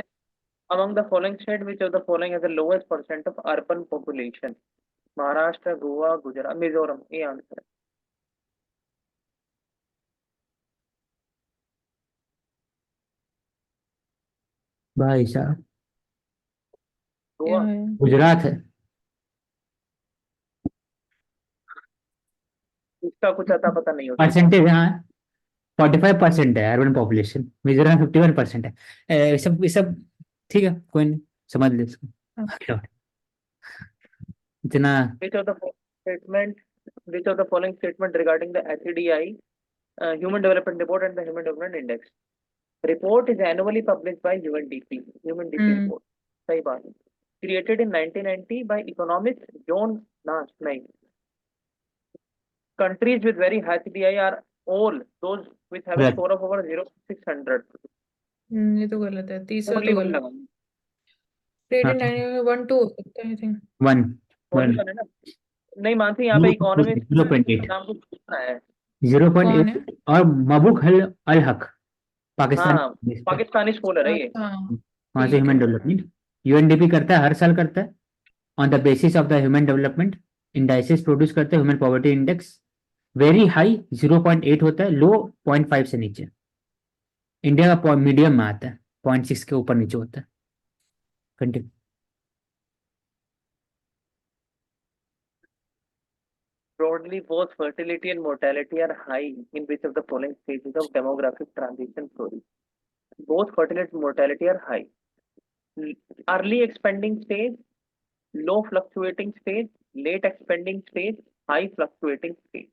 B: among the following state which of the following has the lowest percent of urban population? Maharashtra, Goa, Gujarat, Mizoram, ये आंसर है।
A: भाई साहब
C: क्या
B: गोवा।
C: है?
A: गुजरात है।
B: इसका कुछ अता पता नहीं होता क्या?
A: परसेंटेज हाँ 45% है अर्बन पॉपुलेशन, मिजोरम 51% है। ये सब ठीक है, कोई नहीं, समझ ले इसको।
C: हाँ,
A: आगे बढ़े। इतना
B: which of the statement which of the following statement regarding the HDI, Human Development Report and the Human Development Index? Report is annually published by UNDP. UNDP
C: hmm
B: report. सही बात है. Created in 1990 by economist John Nash. नहीं. Countries with very high CDI are all those which have a
A: गलत
B: score of over 0,600.
C: ये तो गलत है, तीसरा
B: ओनली
C: तो
B: वन
C: गलत।
B: लगा.
C: रेट
A: हाँ
C: इन 1 2 हो सकता है I think.
A: One
B: only
A: one
B: one है ना. नहीं मानसी, यहाँ पे इकोनॉमिस्ट
A: 0.8
B: नाम कुछ पूछना है.
C: कौन
A: 0.8 और मबूक अल हक
B: हाँ
A: पाकिस्तान
B: हाँ,
A: देश पे
B: पाकिस्तानी स्कॉलर है
C: है?
B: ये.
C: हाँ
A: वहां से
C: ठीक
A: ह्यूमन
C: है।
A: डेवलपमेंट यूएनडीपी करता है, हर साल करता है on the basis of the human development indices produce करते हैं, human poverty index very high 0.8 होता है, लो 0.5 से नीचे, इंडिया का मीडियम में आता है 0.6 के ऊपर नीचे होता है। Continue.
B: Broadly, both fertility and mortality are high in which of the following stages of demographic transition story? Both fertility and mortality are high. Early expanding stage, low fluctuating stage, late expanding stage, high fluctuating stage.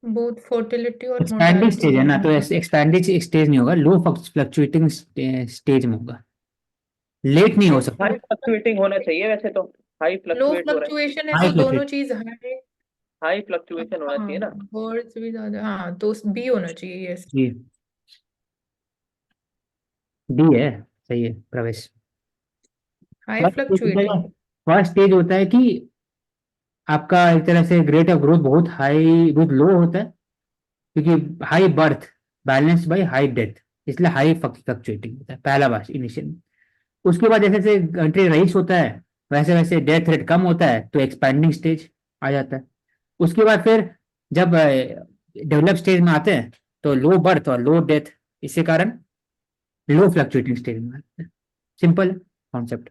C: Both fertility और
A: expanding
C: mortality
A: stage है ना, तो
C: दोनों।
A: Expanding stage नहीं होगा, लो fluctuating stage में होगा, late नहीं हो सकता।
B: हाई फ्लक्चुएटिंग होना चाहिए वैसे तो. हाई
C: लो
B: फ्लक्चुएट हो रहा है.
C: फ्लक्चुएशन है
A: हाई
C: तो दोनों
A: फ्लक्चुएट
C: चीज हाई।
B: हाई फ्लक्चुएशन होना चाहिए
C: हाँ
B: ना.
C: वर्ड्स भी ज्यादा, हाँ तो बी होना चाहिए यस।
A: जी डी है, सही है प्रवेश।
C: High fluctuating.
A: फर्स्ट स्टेज होता है कि आपका एक तरह से रेट ऑफ ग्रोथ बहुत हाई बहुत लो होता है, क्योंकि high birth balance by high death, इसलिए हाई फ्लक्चुएटिंग होता है पहला बार इनिशियल। उसके बाद जैसे जैसे कंट्री रईस होता है वैसे वैसे डेथ रेट कम होता है तो एक्सपैंडिंग स्टेज आ जाता है। उसके बाद फिर जब डेवलप स्टेज में आते हैं तो लो बर्थ और लो डेथ, इसी कारण लो फ्लक्चुएटिंग स्टेज में आते हैं। Simple concept.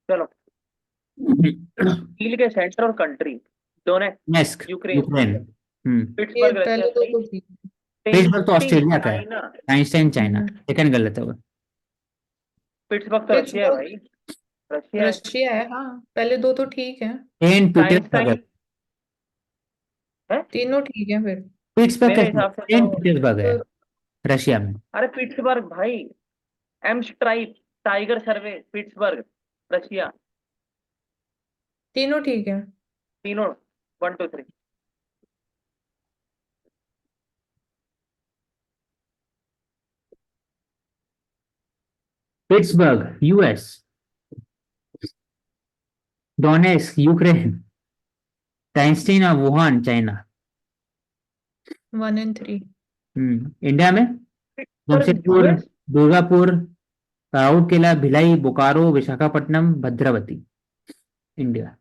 B: चलो. डील के सेंटर और कंट्री दोनों.
A: नेस्क
B: यूक्रेन.
A: यूक्रेन।
B: पिट्सबर्ग रशिया
C: पहले
B: से नहीं.
C: तो ठीक।
A: पिट्सबर्ग तो
B: टेंस्टिंग
A: ऑस्ट्रेलिया का है,
B: चाइना.
A: आइंस्टाइन चाइना,
C: हम्म,
A: सेकंड गलत है वो।
B: पिट्सबर्ग तो रशिया है
C: पिट्सबर्ग
B: भाई. रशिया है.
C: रशिया है हाँ, पहले दो तो ठीक है।
A: सेंट पीटर्सबर्ग है।
B: आइंस्टाइन है.
C: तीनों ठीक है फिर।
A: पिट्सबर्ग
B: मेरे
A: कैसे,
B: हिसाब से तो.
A: सेंट पीटर्सबर्ग है
C: तो
A: रशिया में।
B: अरे पिट्सबर्ग भाई. एम स्ट्राइप टाइगर सर्वे पिट्सबर्ग रशिया.
C: तीनों ठीक है।
B: तीनों. 1 2 3.
A: पिट्सबर्ग यूएस, डोनेस्क यूक्रेन, टाइंस्टीन और वुहान चाइना।
C: 1 and 3।
A: इंडिया में
B: Pittsburgh
A: Jamshedpur,
B: US.
A: Durgapur, Rourkela, Bhilai, Bokaro, Visakhapatnam, Bhadravati. India.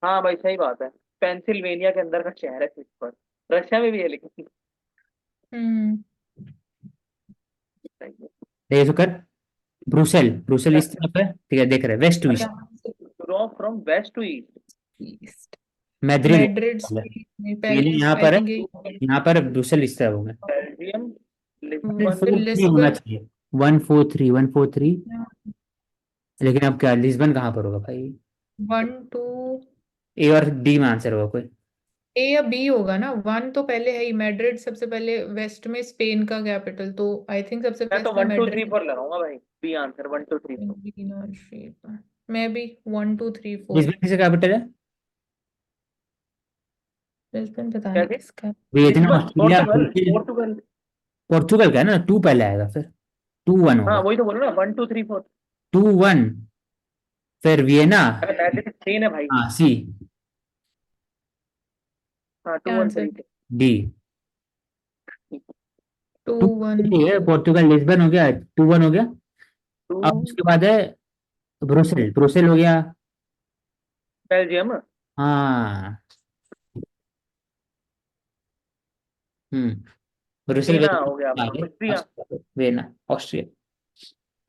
B: हाँ भाई सही बात है. पेंसिल्वेनिया के अंदर का शहर है पिट्सबर्ग. रशिया में भी है लेकिन.
C: हम्म
A: देखिए सुकर, ब्रुसेल, ब्रुसेल इस तरफ है, ठीक है, देख रहे हैं west to east.
B: Europe from west to east.
C: East.
A: Madrid
C: Madrid में
A: ये
C: पहले
A: यहाँ
C: आई
A: पर है,
C: थिंक
A: यहाँ पर ब्रुसेल इस तरफ होंगे।
B: बेल्जियम. लिस्बन.
C: फिर
A: 143 होना
C: लिस्बन।
A: चाहिए, 143 लेकिन अब क्या लिस्बन कहाँ पर होगा भाई।
C: 1 2
A: ए और डी में आंसर होगा कोई।
C: ए या बी होगा ना, 1 तो पहले है ही, मैड्रिड सबसे पहले वेस्ट में स्पेन का कैपिटल, तो आई थिंक सबसे
B: मैं तो
C: वेस्ट में
B: 1 2 3
C: मैड्रिड।
B: 4 लगाऊंगा भाई. B answer 1 2 3 4.
C: ग्रीन और शेप। मैं भी 1 2 3 4।
A: लिस्बन किसका कैपिटल है?
C: लिस्बन पता नहीं
B: कैसे?
C: किसका।
A: Vietnam,
B: Lisbon
A: Australia,
B: Portugal.
A: Brazil.
B: Portugal.
A: Portugal का है ना, 2 पहले आएगा, फिर 2-1
B: हाँ
A: होगा।
B: वही तो बोलो ना. 1 2 3 4.
A: 2-1 फिर वियना।
B: अरे मैड्रिड स्पेन है भाई.
A: हाँ सी।
B: हाँ 2
C: क्या
B: 1
C: आंसर?
B: 3.
A: डी।
C: 2
A: टू
C: 1।
A: है, पोर्चुगल लिस्बन हो गया, 2-1 हो गया।
B: 2.
A: अब उसके बाद है ब्रुसेल, ब्रुसेल हो गया।
B: बेल्जियम.
A: हाँ। हम्म ब्रुसेल
B: वेना हो गया
A: आ
B: आपका.
A: गया,
B: Austria.
A: Vienna Austria.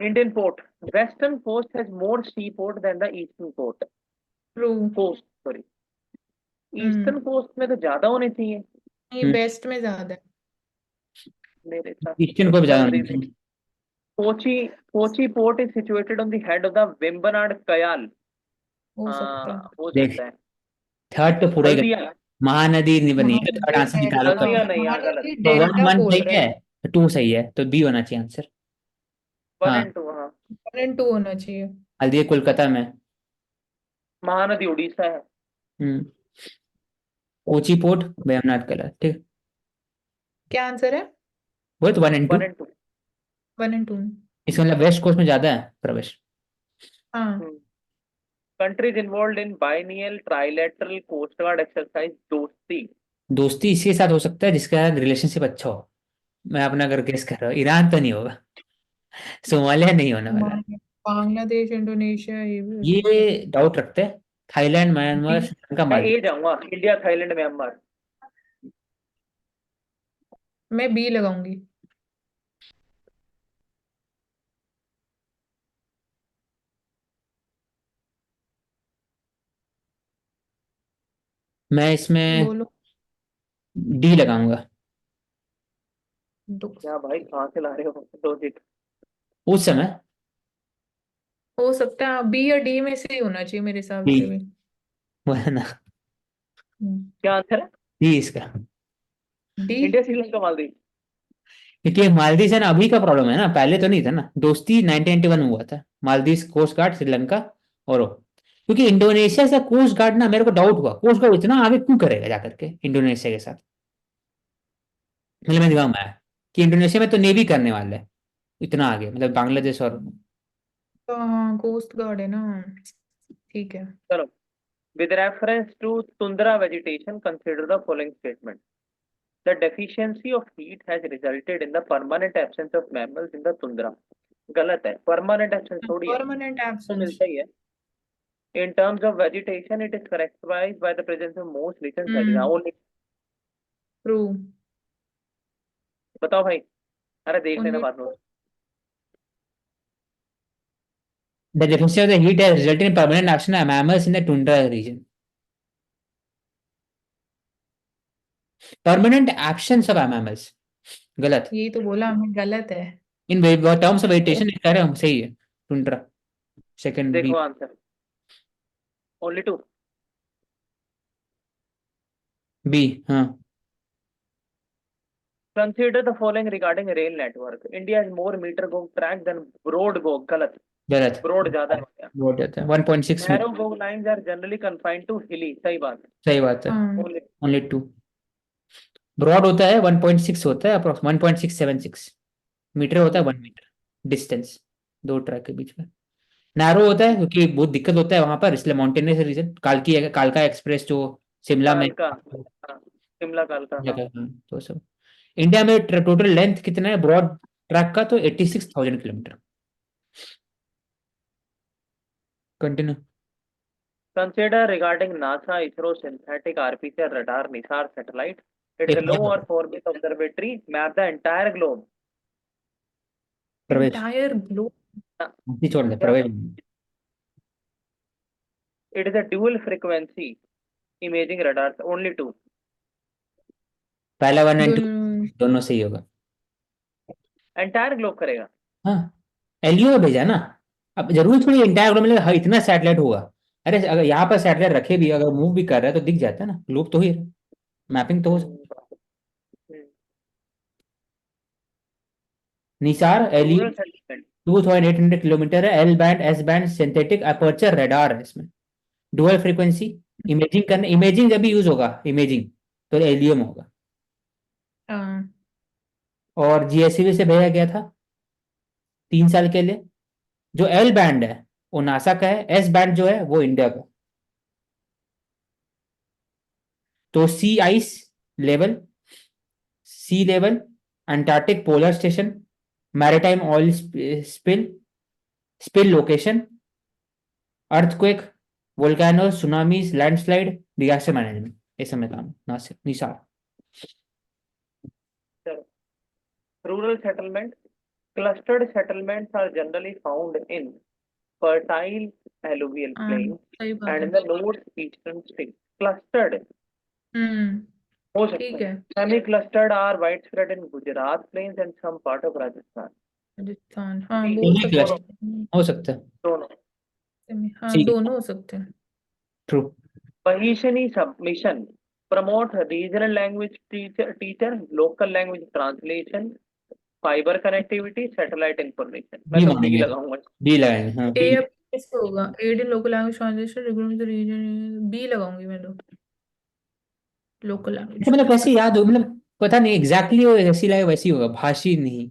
B: Indian port. Western coast has more sea port than the eastern port.
C: True.
B: Coast sorry. Eastern coast में तो ज्यादा होने चाहिए
C: नहीं वेस्ट में ज्यादा है।
B: मेरे हिसाब
A: ईस्टर्न को भी
B: से.
A: ज्यादा
B: agree
A: नहीं
B: with. Kochi. Kochi port is situated on the head of the Vembanad Kayal.
C: हो सकता है।
B: हाँ हो
A: देख,
B: सकता है।
A: थर्ड तो पूरा ही गलत।
B: हल्दिया
A: महानदी नहीं बनी है, तो थर्ड
C: महानदी
A: आंसर निकालो
C: डेल्टा,
A: कर।
B: हल्दिया नहीं, यहाँ गलत।
C: महानदी
A: तो वन
C: डेल्टा
A: वन
C: बोल
A: सही
C: रहे
A: है,
C: हैं।
A: तो टू सही है, तो बी होना चाहिए आंसर।
B: 1
A: हाँ,
B: and 2, हाँ।
C: 1 and 2 होना चाहिए।
A: हल्दिया कोलकाता में।
B: महानदी उड़ीसा है।
A: हम्म। कोची पोर्ट वेमनाथ कला, ठीक।
C: क्या आंसर है?
A: वो तो 1 and 2।
B: 1 and 2।
C: 1 and 2।
A: इसका मतलब वेस्ट कोस्ट में ज्यादा है प्रवेश।
C: हाँ,
B: Countries involved in biennial trilateral coast guard exercise दोस्ती।
A: दोस्ती इसके साथ हो सकता है जिसका रिलेशनशिप अच्छा हो। मैं अपना अगर गेस कर रहा हूँ, ईरान तो नहीं होगा, सोमालिया नहीं होने वाला।
C: बांग्लादेश, इंडोनेशिया, ये भी हो सकता है।
A: ये डाउट रखते हैं। थाईलैंड, म्यांमार, श्रीलंका,
B: मैं
A: मालदीव।
B: ए जाऊंगा, इंडिया, थाईलैंड, म्यांमार।
C: मैं बी लगाऊंगी।
A: मैं इसमें
C: बोलो।
A: डी लगाऊंगा।
B: क्या भाई, कहाँ से ला रहे हो दो जीत?
A: उस समय
C: हो सकता है बी या डी में से ही होना चाहिए मेरे हिसाब
A: डी,
C: से भी।
A: वो है ना,
B: क्या आंसर है?
A: डी इसका।
C: डी।
B: इंडिया, श्रीलंका, मालदीव।
A: क्योंकि मालदीव से ना अभी का प्रॉब्लम है ना, पहले तो नहीं था ना, दोस्ती 1991 में हुआ था। मालदीव कोस्ट गार्ड, श्रीलंका और वो। क्योंकि इंडोनेशिया से कोस्ट गार्ड ना, मेरे को डाउट हुआ कोस्ट गार्ड इतना आगे क्यों करेगा जाकर के इंडोनेशिया के साथ। मतलब मैं दिमाग में आया कि इंडोनेशिया में तो नेवी करने वाले है इतना आगे, मतलब बांग्लादेश और।
C: तो हाँ, कोस्ट गार्ड है ना। ठीक है।
B: चलो, with reference to tundra vegetation, consider the following statement. The deficiency of heat has resulted in the permanent absence of mammals in the tundra. गलत है, परमानेंट एब्सेंस थोड़ी है,
C: परमानेंट
B: तो
C: एब्सेंस।
B: मिलता ही है। In terms of vegetation, it is characterized by the presence of most recent
C: hmm.
B: only।
C: True.
B: बताओ भाई, अरे देख लेना
C: ओनली।
B: बाद में।
A: The deficiency of the heat has resulted in permanent action of mammals in the tundra region. Permanent absence of mammals, गलत।
C: यही तो बोला हमें, गलत है।
A: इन टर्म्स ऑफ वेजिटेशन कह रहे हम, सही है टुंड्रा, सेकंड बी।
B: देखो आंसर, ओनली 2।
A: बी, हाँ।
B: Consider the following regarding rail network. India has more meter gauge track than broad gauge। गलत,
A: गलत।
B: broad ज्यादा है क्या?
A: वो जाता है 1.6 metre.
B: Narrow gauge lines are generally confined to hilly। सही बात।
A: सही बात है।
C: हाँ।
B: Only।
A: ओनली 2। ब्रॉड होता है 1.6 होता है अप्रोक्स 1.676 मीटर होता है 1 मीटर डिस्टेंस दो ट्रैक के बीच में। नैरो होता है क्योंकि बहुत दिक्कत होता है वहां पर, इसलिए माउंटेनियस रीजन। कालका एक्सप्रेस जो शिमला में।
B: कालका, हाँ, शिमला कालका, हाँ।
A: तो सब। इंडिया में टोटल लेंथ कितना है ब्रॉड ट्रैक का, तो 86,000 kilometre. Continue.
B: Consider regarding NASA ISRO synthetic RPCR radar NISAR satellite. It is a low Earth orbit observatory, map the entire globe.
A: प्रवेश,
C: एंटायर ग्लोब।
A: छोड़ दे
B: क्या?
A: प्रवेश।
B: It is a dual frequency imaging radar, only 2।
A: पहला 1 and 2
C: दोनों।
A: दोनों सही होगा।
B: Entire globe करेगा।
A: हाँ, एलईओ भेजा ना। अब जरूर थोड़ी इंटायर ग्लोब मिलेगा, हाँ इतना सैटेलाइट होगा। अरे अगर यहाँ पर सैटेलाइट रखे भी, अगर मूव भी कर रहा है तो दिख जाता है ना, ग्लोब तो ही है, मैपिंग तो हो सकती है।
B: Hmm,
A: NISAR LEO
B: rural settlement.
A: 2800 kilometre है, L band S band synthetic aperture radar है इसमें। डुअल फ्रीक्वेंसी इमेजिंग करने, इमेजिंग जब भी यूज होगा इमेजिंग, तो एलईओ में होगा।
C: हाँ।
A: और जीएससीबी से भेजा गया था 3 साल के लिए। जो एल बैंड है वो नासा का है, एस बैंड जो है वो इंडिया का। तो level sea level, Antarctic polar station, maritime oil spill, spill location, earthquake, volcano, tsunamis, landslide, disaster management, ये सब में काम निसार।
B: चलो, rural settlement. Clustered settlements are generally found in fertile alluvial
C: हाँ,
B: plains
C: सही बात
B: and
C: है।
B: in the northeastern states। Clustered
C: हम्म।
B: हो सकता
C: ठीक
B: है।
C: है।
B: Semi-clustered are widespread in Gujarat plains and some part of Rajasthan।
C: Rajasthan, हाँ
B: ठीक,
C: बोल सकते
A: क्लस्टर
C: हैं।
A: हो सकता है।
B: दोनों।
C: हाँ,
A: ठीक है,
C: दोनों हो सकते हैं।
A: True.
B: Bahishani submission. Promote regional language teacher, local language translation, fiber connectivity, satellite information. मैं
A: बी
B: तो बी
A: मानेंगे,
B: लगाऊंगा।
A: बी लगाएंगे, हाँ
C: ए
A: बी।
C: अब कैसे होगा? Aid in local language translation, recognition region, B लगाऊंगी मैं तो, लोकल लैंग्वेज।
A: मतलब वैसे याद हो, मतलब पता नहीं एग्जैक्टली वो ऐसी लगे वैसी होगा, भाषी नहीं,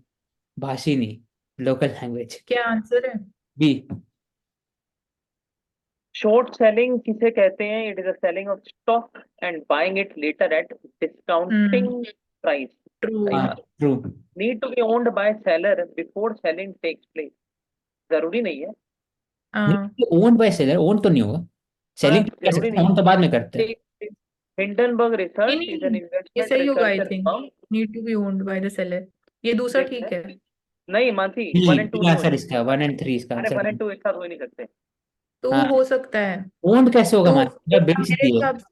A: भाषी नहीं, लोकल लैंग्वेज।
C: क्या आंसर है?
A: बी।
B: Short selling किसे कहते हैं? It is a selling of stock and buying it later at discounting price.
C: True.
B: सही
A: हाँ
B: बात।
A: True.
B: Need to be owned by seller before selling takes place. जरूरी नहीं है।
C: हाँ,
A: ओन बाय सेलर, ओन तो नहीं होगा,
B: हाँ
A: सेलिंग कर
B: जरूरी
A: सकते हैं,
B: नहीं
A: ओन तो
B: है।
A: बाद में करते हैं।
C: एक
B: Hindenburg
C: नहीं
B: Research is an
C: नहीं, ये
B: investment
C: सही होगा I
B: researcher
C: think.
B: firm.
C: Need to be owned by the seller, ये दूसरा
B: देखते
C: ठीक है।
B: हैं। नहीं मानसी,
A: नहीं,
B: 1 and 2
A: बी
B: नहीं हो
A: आंसर
B: सकते।
A: इसका, 1 and 3 इसका
B: अरे
A: आंसर।
B: 1 and 2 एक साथ हो ही नहीं सकते।
C: तो
A: हाँ,
C: हो सकता है।
A: ओन कैसे होगा
C: तो
A: मान, जब बेच
C: मेरे
A: दिए।
C: हिसाब से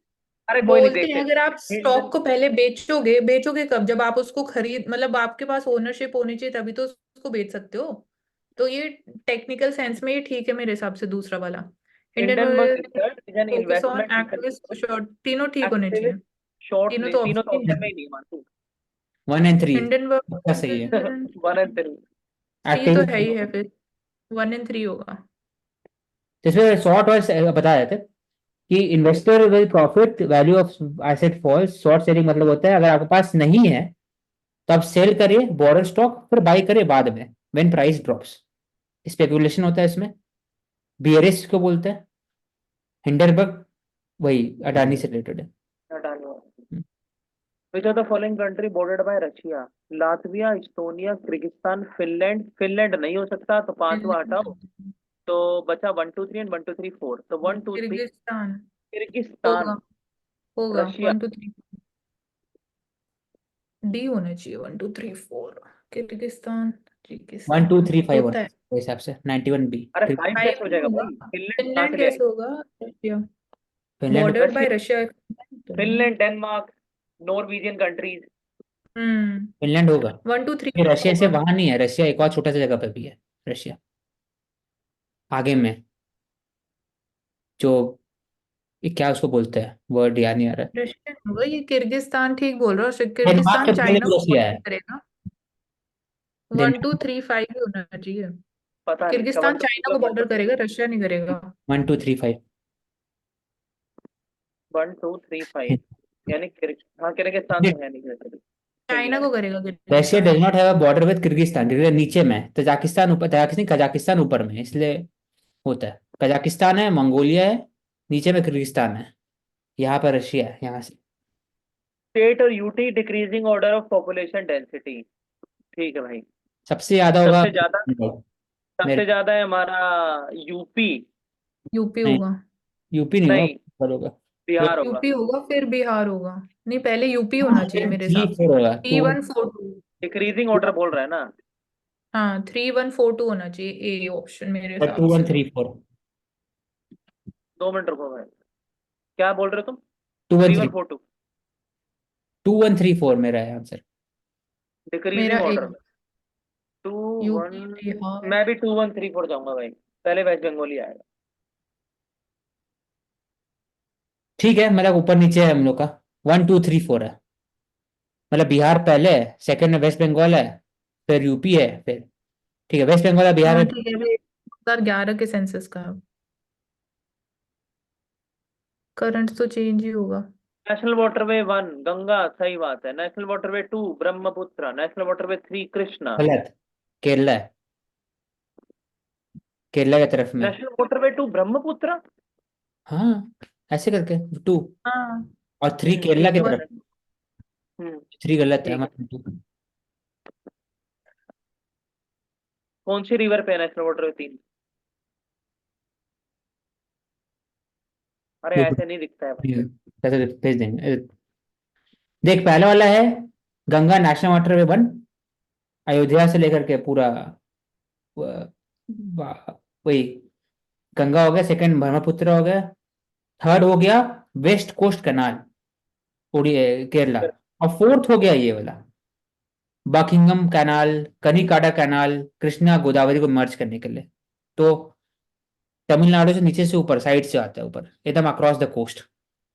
B: अरे कोई नहीं,
C: बोलते
B: देखते
C: हैं,
B: हैं।
C: अगर आप स्टॉक
B: हिंडन
C: को पहले बेचोगे, बेचोगे कब? जब आप उसको खरीद, मतलब आपके पास ओनरशिप होनी चाहिए, तभी तो उसको बेच सकते हो। तो ये टेक्निकल सेंस में ये ठीक है मेरे हिसाब से, दूसरा वाला।
B: Hindenburg
C: Hindenburg
B: research is an
C: focus on
B: investment
C: activist short, तीनों ठीक होने चाहिए।
B: एक्टिविस्ट शॉर्ट
C: तीनों
B: नहीं,
C: तो
B: तीनों तो
C: ऑप्शन
B: ऑप्शन
C: है।
B: में ही नहीं मानती।
A: 1 and 3 पक्का सही है।
C: Hindenburg
B: 1 and 3।
C: थ्री तो है ही
A: एक्टिविटी।
C: है फिर, 1 and 3 होगा।
A: जिसमें शॉर्ट और बताया जाता है कि investor will profit, value of asset falls, short selling मतलब होता है अगर आपके पास नहीं है तो आप सेल करिए बोरो स्टॉक, फिर बाई करिए बाद में व्हेन प्राइस ड्रॉप्स। स्पेकुलेशन होता है इसमें, बियरिश को बोलते हैं। हिंडरबर्ग वही अडानी से रिलेटेड है।
B: Which of the following country bordered by Russia? Latvia, Estonia, Kyrgyzstan, Finland. Finland नहीं हो सकता, तो पांचवा हटाओ। तो बचा 1 2 3 एंड 1 2 3 4। तो 1 2 3
C: किर्गिस्तान
B: किर्गिस्तान,
C: होगा, होगा
B: रशिया।
C: 1 2 3, डी होना चाहिए। 1 2 3 4 किर्गिस्तान,
A: 1 2 3 5
C: होता
A: होता
C: है।
A: है मेरे हिसाब से, 91 बी।
B: अरे 5
C: फाइव
B: कैसे हो
C: नहीं
B: जाएगा
C: होगा,
B: भाई? फिनलैंड कहाँ से
C: फिनलैंड
B: ले
C: कैसे
B: आएंगे?
C: होगा? Russia,
A: Finland.
C: Bordered by
B: Russia,
C: Russia तो नहीं।
B: Finland, Denmark, Norwegian countries.
C: Hmm.
A: Finland होगा।
C: 1 2 3
A: ये रशिया से
C: होगा।
A: वहां नहीं है, रशिया एक और छोटा सा जगह पे भी है, रशिया आगे में, जो ये क्या उसको बोलते हैं, वर्ड याद नहीं आ रहा है।
C: रशिया होगा ये, किर्गिस्तान ठीक बोल रहा हो,
A: डेनमार्क के
C: किर्गिस्तान
A: पहले
C: चाइना
A: भी
C: को
A: रशिया
C: बॉर्डर
A: है।
C: करेगा। One two
A: Denmark.
C: Three five ही होना चाहिए।
B: पता नहीं इसका 1
C: किर्गिस्तान
B: 2
C: चाइना को
B: 3
C: बॉर्डर करेगा, रशिया नहीं करेगा।
A: 1 2 3 5।
B: 1 2 3 5 यानी हाँ किर्गिस्तान तो है नहीं वैसे भी।
C: चाइना को
B: फिनलैंड।
C: करेगा
A: Russia
C: Kyrgyzstan.
A: Does not have a border with Kyrgyzstan, क्योंकि नीचे में है। तजाकिस्तान ऊपर, तजाकिस्तान कजाकिस्तान ऊपर में है, इसलिए होता है। कजाकिस्तान है, मंगोलिया है, नीचे में किर्गिस्तान है, यहाँ पर रशिया है यहाँ से।
B: स्टेट और UT decreasing order of population density. ठीक है भाई।
A: सबसे ज्यादा होगा
B: सबसे ज्यादा,
A: मेरे,
B: सबसे ज्यादा है हमारा यूपी।
C: यूपी
A: नहीं
C: होगा।
A: यूपी नहीं होगा,
B: नहीं,
A: पर होगा
B: बिहार होगा।
C: यूपी होगा फिर बिहार होगा। नहीं, पहले यूपी होना चाहिए मेरे
A: थ्री
C: हिसाब से।
A: फोर होगा,
C: three
A: two
C: one four two
B: decreasing order बोल रहा है ना।
C: हाँ, 3 1 4 2 होना चाहिए ए ऑप्शन मेरे हिसाब
A: टू वन
C: से तो।
A: थ्री फोर
B: 2 मिनट रुको भाई, क्या बोल रहे हो तुम?
A: Two one
B: three
A: three
B: one four two
A: 2 1 3 4 मेरा है आंसर।
C: मेरा
B: डिक्रीजिंग
C: ए,
B: ऑर्डर में। 2
C: यूपी
B: 1।
C: बिहार।
B: मैं भी 2 1 3 4 जाऊंगा भाई। पहले वेस्ट बंगाल ही आएगा।
A: ठीक है, मतलब ऊपर नीचे है हम लोग का, 1 2 3 4 है। मतलब बिहार पहले है, सेकंड में वेस्ट बंगाल है, फिर यूपी है, फिर ठीक है वेस्ट बंगाल है, बिहार
C: हाँ
A: में।
C: ठीक है, अभी 2011 के सेंसस का करंट तो चेंज ही होगा।
B: नेशनल वाटरवे 1 गंगा, सही बात है। National waterway 2 Brahmaputra. National waterway 3 Krishna.
A: गलत, केरला है, केरला की तरफ में।
B: National waterway 2 Brahmaputra.
A: हाँ, ऐसे करके 2
C: हाँ,
A: और 3 केरला
B: ठीक
A: की
B: है।
A: तरफ।
B: हम्म
A: 3 गलत है
B: ठीक है।
A: हमारा 2।
B: कौन सी रिवर पे है नेशनल वाटरवे 3? अरे ऐसे नहीं दिखता है भाई।
A: कैसे भेज देंगे, देख पहला वाला है गंगा नेशनल वाटरवे 1, अयोध्या से लेकर के पूरा वही गंगा हो गया, सेकंड ब्रह्मपुत्र हो गया, थर्ड हो गया वेस्ट कोस्ट कनाल, केरला, और फोर्थ हो गया ये वाला Buckingham canal, Kakinada canal, Krishna Godavari को मर्ज करने के लिए। तो तमिलनाडु से नीचे से ऊपर साइड से आता है, ऊपर एकदम अक्रॉस द कोस्ट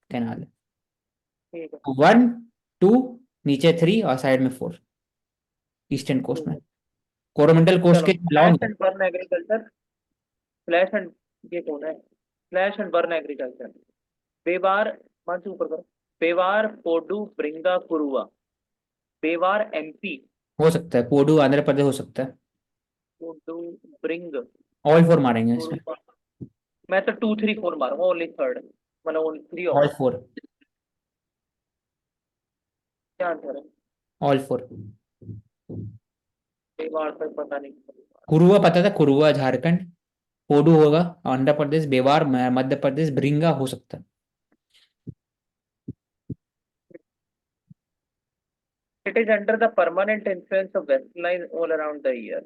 A: कैनाल है।
B: ठीक है।
A: 1 2 नीचे 3 और साइड में 4 ईस्टर्न कोस्ट में। कोरोमंडल कोस्ट
B: चलो,
A: के
B: स्लैश
A: लॉन्ग है।
B: And burn agriculture, slash and, ये कौन है, स्लैश एंड बर्न एग्रीकल्चर, बेवार, मान से ऊपर करो, बेवार पोडू ब्रिंगा कुरुआ, बेवार एमपी,
A: हो सकता है पोडू आंध्र प्रदेश हो सकता है।
B: पोडू ब्रिंग
A: ऑल 4 मारेंगे इसमें।
B: कुरुआ। मैं तो 2 3 4 मारूंगा, ओनली थर्ड, मतलब ओनली 3
A: ऑल
B: होगा।
A: 4।
B: क्या आंसर है?
A: ऑल 4।
B: बेवार तक पता नहीं।
A: कुरुआ पता था, कुरुआ झारखंड, पोडू होगा आंध्र प्रदेश, बेवार मध्य प्रदेश, ब्रिंगा हो सकता है।
B: It is under the permanent influence of westline all around the year.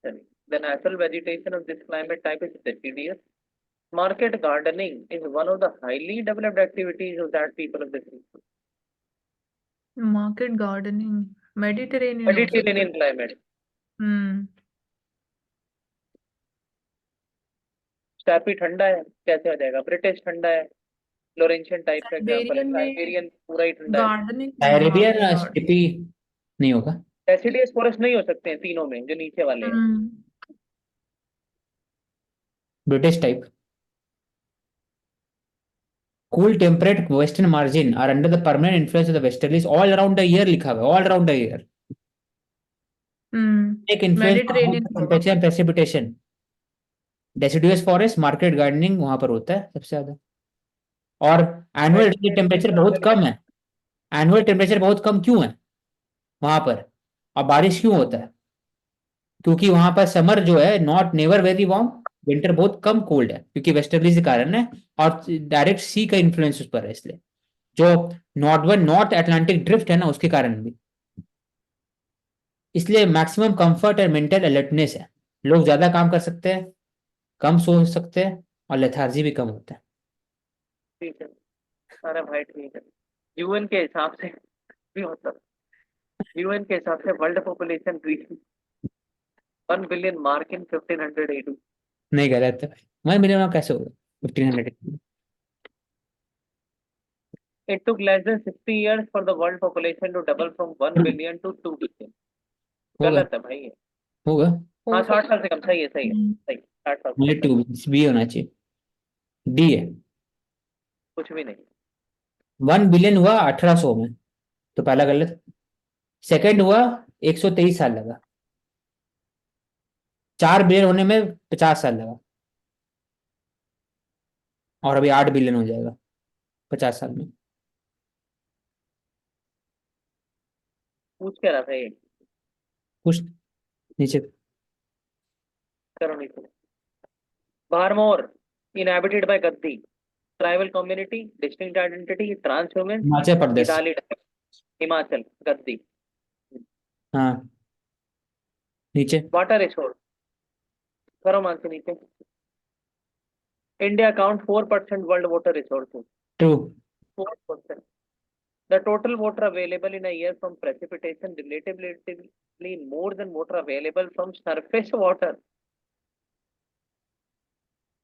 B: The natural vegetation of this climate type is deciduous. Market gardening is one of the highly developed activities of that people of this region.
C: Market gardening Mediterranean हो सकता है।
B: Mediterranean climate. स्टैपी ठंडा है, कैसे आ जाएगा? British ठंडा है, लोरेंशियन type का एग्जांपल है,
C: साइबेरियन में
B: साइबेरियन पूरा ही ठंडा है।
C: Gardening
A: Caribbean
C: market garden.
A: Steppe नहीं होगा।
B: डेसिडियस फॉरेस्ट नहीं हो सकते हैं तीनों में, जो नीचे वाले हैं।
A: British type. Cool temperate western margin are under the permanent influence of the westerlies all around the year लिखा हुआ है, ऑल अराउंड द ईयर। एक इन्फ्लुएंस
C: मेडिटेरेनियन होगा।
A: Temperature precipitation. Deciduous forest market gardening वहां पर होता है सबसे ज्यादा। और एनुअल टेम्परेचर बहुत कम है। एनुअल टेम्परेचर बहुत कम क्यों है वहां पर, और बारिश क्यों होता है? क्योंकि वहां पर समर जो है not never very warm, winter बहुत कम कोल्ड है, क्योंकि वेस्टर्लीज के कारण है और डायरेक्ट सी का इन्फ्लुएंस उस पर है, इसलिए जो नॉर्थ अटलांटिक ड्रिफ्ट है ना उसके कारण भी। इसलिए मैक्सिमम कंफर्ट और मेंटल अलर्टनेस है। लोग ज्यादा काम कर सकते हैं, कम सो सकते हैं, और लेथार्जी भी कम होता है।
B: ठीक है, अरे भाई ठीक है। यूएन के हिसाब से भी होता है, यूएन के हिसाब से world population 1 billion mark in 1582।
A: नहीं गलत है भाई, मैं मेरे वहां कैसे होगा 1500?
B: It took less than 60 years for the world population to double from 1 billion to 2 billion.
A: होगा
B: गलत है भाई ये।
A: होगा।
B: हाँ,
C: हो
B: 60
C: सकता
B: साल से कम, सही है, सही है,
C: है।
B: सही, 60 साल से
A: मुझे
B: कम,
A: 2 बी होना चाहिए, डी है।
B: कुछ भी नहीं।
A: 1 बिलियन हुआ 1800 में, तो पहला गलत। सेकंड हुआ 123 साल लगा। 4 बिलियन होने में 50 साल लगा, और अभी 8 बिलियन हो जाएगा 50 साल में।
B: पूछ क्या रहा था ये?
A: कुछ नीचे।
B: करो नीचे। Bharmour, inhabited by Gaddi, tribal community, distinct identity, transhuman,
A: Himachal Pradesh.
B: इदाली, हिमाचल, गद्दी।
A: हाँ नीचे।
B: वाटर रिसोर्स, करो मान से नीचे। India account 4% world water resources.
A: True.
B: 4%. The total water available in a year from precipitation relatively more than water available from surface water.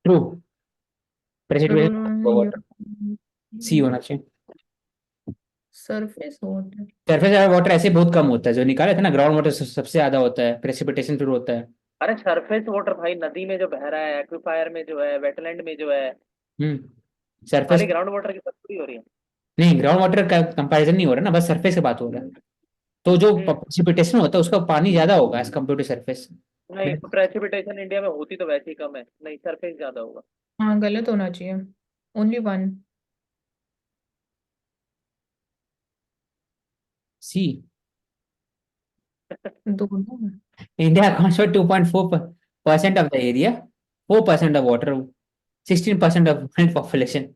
A: True. Precipitation water C होना चाहिए।
C: Surface water.
A: Surface water ऐसे बहुत कम होता है, जो निकाले थे ना ग्राउंड वाटर सबसे ज्यादा होता है, प्रेसिपिटेशन फिर होता है।
B: अरे सरफेस वाटर भाई, नदी में जो बह रहा है, एक्विफायर में जो है, वेटलैंड में जो है,
A: सरफेस।
B: खाली ग्राउंड वाटर की बात थोड़ी हो रही है।
A: नहीं ग्राउंड वाटर का कंपैरिजन नहीं हो रहा ना, बस सरफेस की बात हो रहा है। तो जो
B: हम्म।
A: प्रेसिपिटेशन होता है उसका पानी ज्यादा होगा एज कम्पेयर टू सरफेस।
B: नहीं, प्रेसिपिटेशन इंडिया में होती तो वैसे ही कम है, नहीं सरफेस ज्यादा होगा।
C: हाँ गलत होना चाहिए। Only one.
A: सी।
C: दोनों।
A: India accounts for 2.4% of the area, 4% of water, 16% of population.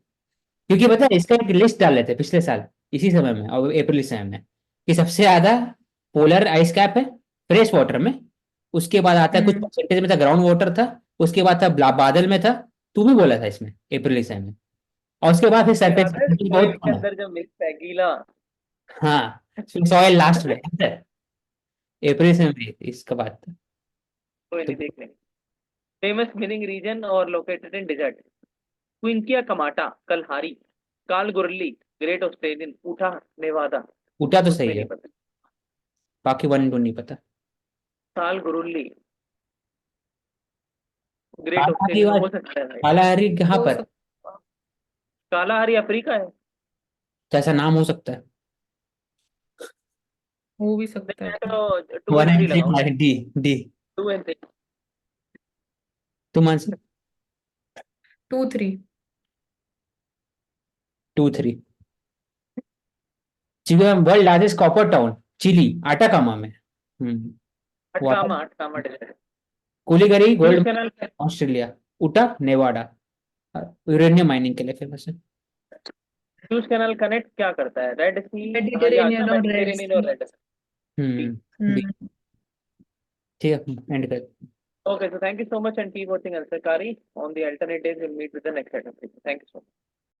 A: क्योंकि पता है इसका एक लिस्ट डाले थे पिछले साल इसी समय में, और अप्रैल समय में, कि सबसे ज्यादा पोलर आइस कैप है फ्रेश वाटर में, उसके बाद आता है कुछ परसेंटेज में था ग्राउंड वाटर था, उसके बाद था बादल में था। तू भी बोला था इसमें अप्रैल समय में, और उसके बाद फिर सरफेस
B: याद है
A: बहुत
B: सॉइल के
A: कम है।
B: अंदर जो मिक्स है गीला।
A: हाँ सॉइल लास्ट में अप्रैल समय में इसका बात था।
B: कोई
A: तो
B: नहीं, देख लेंगे। famous meaning region or located in desert. Quinquia camata, Kalahari, Kalgoorlie, Great Australian, Utah, Nevada.
A: उटा तो
B: उसमें
A: सही
B: नहीं
A: है,
B: पता।
A: बाकी 1 2 नहीं पता।
B: कालगुरुली, ग्रेट
A: कालाहारी
B: ऑस्ट्रेलियन हो सकता है भाई।
A: कालाहारी कहाँ
C: हो
A: पर?
C: सकता
B: कालाहारी अफ्रीका है।
A: कैसा नाम हो सकता है?
C: हो भी सकता
B: मैं
C: है।
B: तो 2
A: वन
B: and 3
A: एंड थ्री
B: लगाऊंगा।
A: D D
B: 2 and 3।
A: तुम answer
C: 2 3।
A: 2 3। World largest copper town Chile Atacama में। Water
B: Atacama, Atacama desert।
A: Kalgoorlie
B: Suez
A: gold
B: Canal,
A: Australia. Utah Nevada uranium mining के लिए फेमस है।
B: Suez Canal कनेक्ट क्या करता है? Red सी, हाँ ये आ गया,
C: मेडिटेरेनियन और रेड
B: मेडिटेरेनियन और
C: सी।
B: रेड सी।
A: बी। ठीक है, एंड कर।
B: Okay, so thank you so much and keep watching Ansakari. On the alternate days, we'll meet with the next set of people. Thank you so much.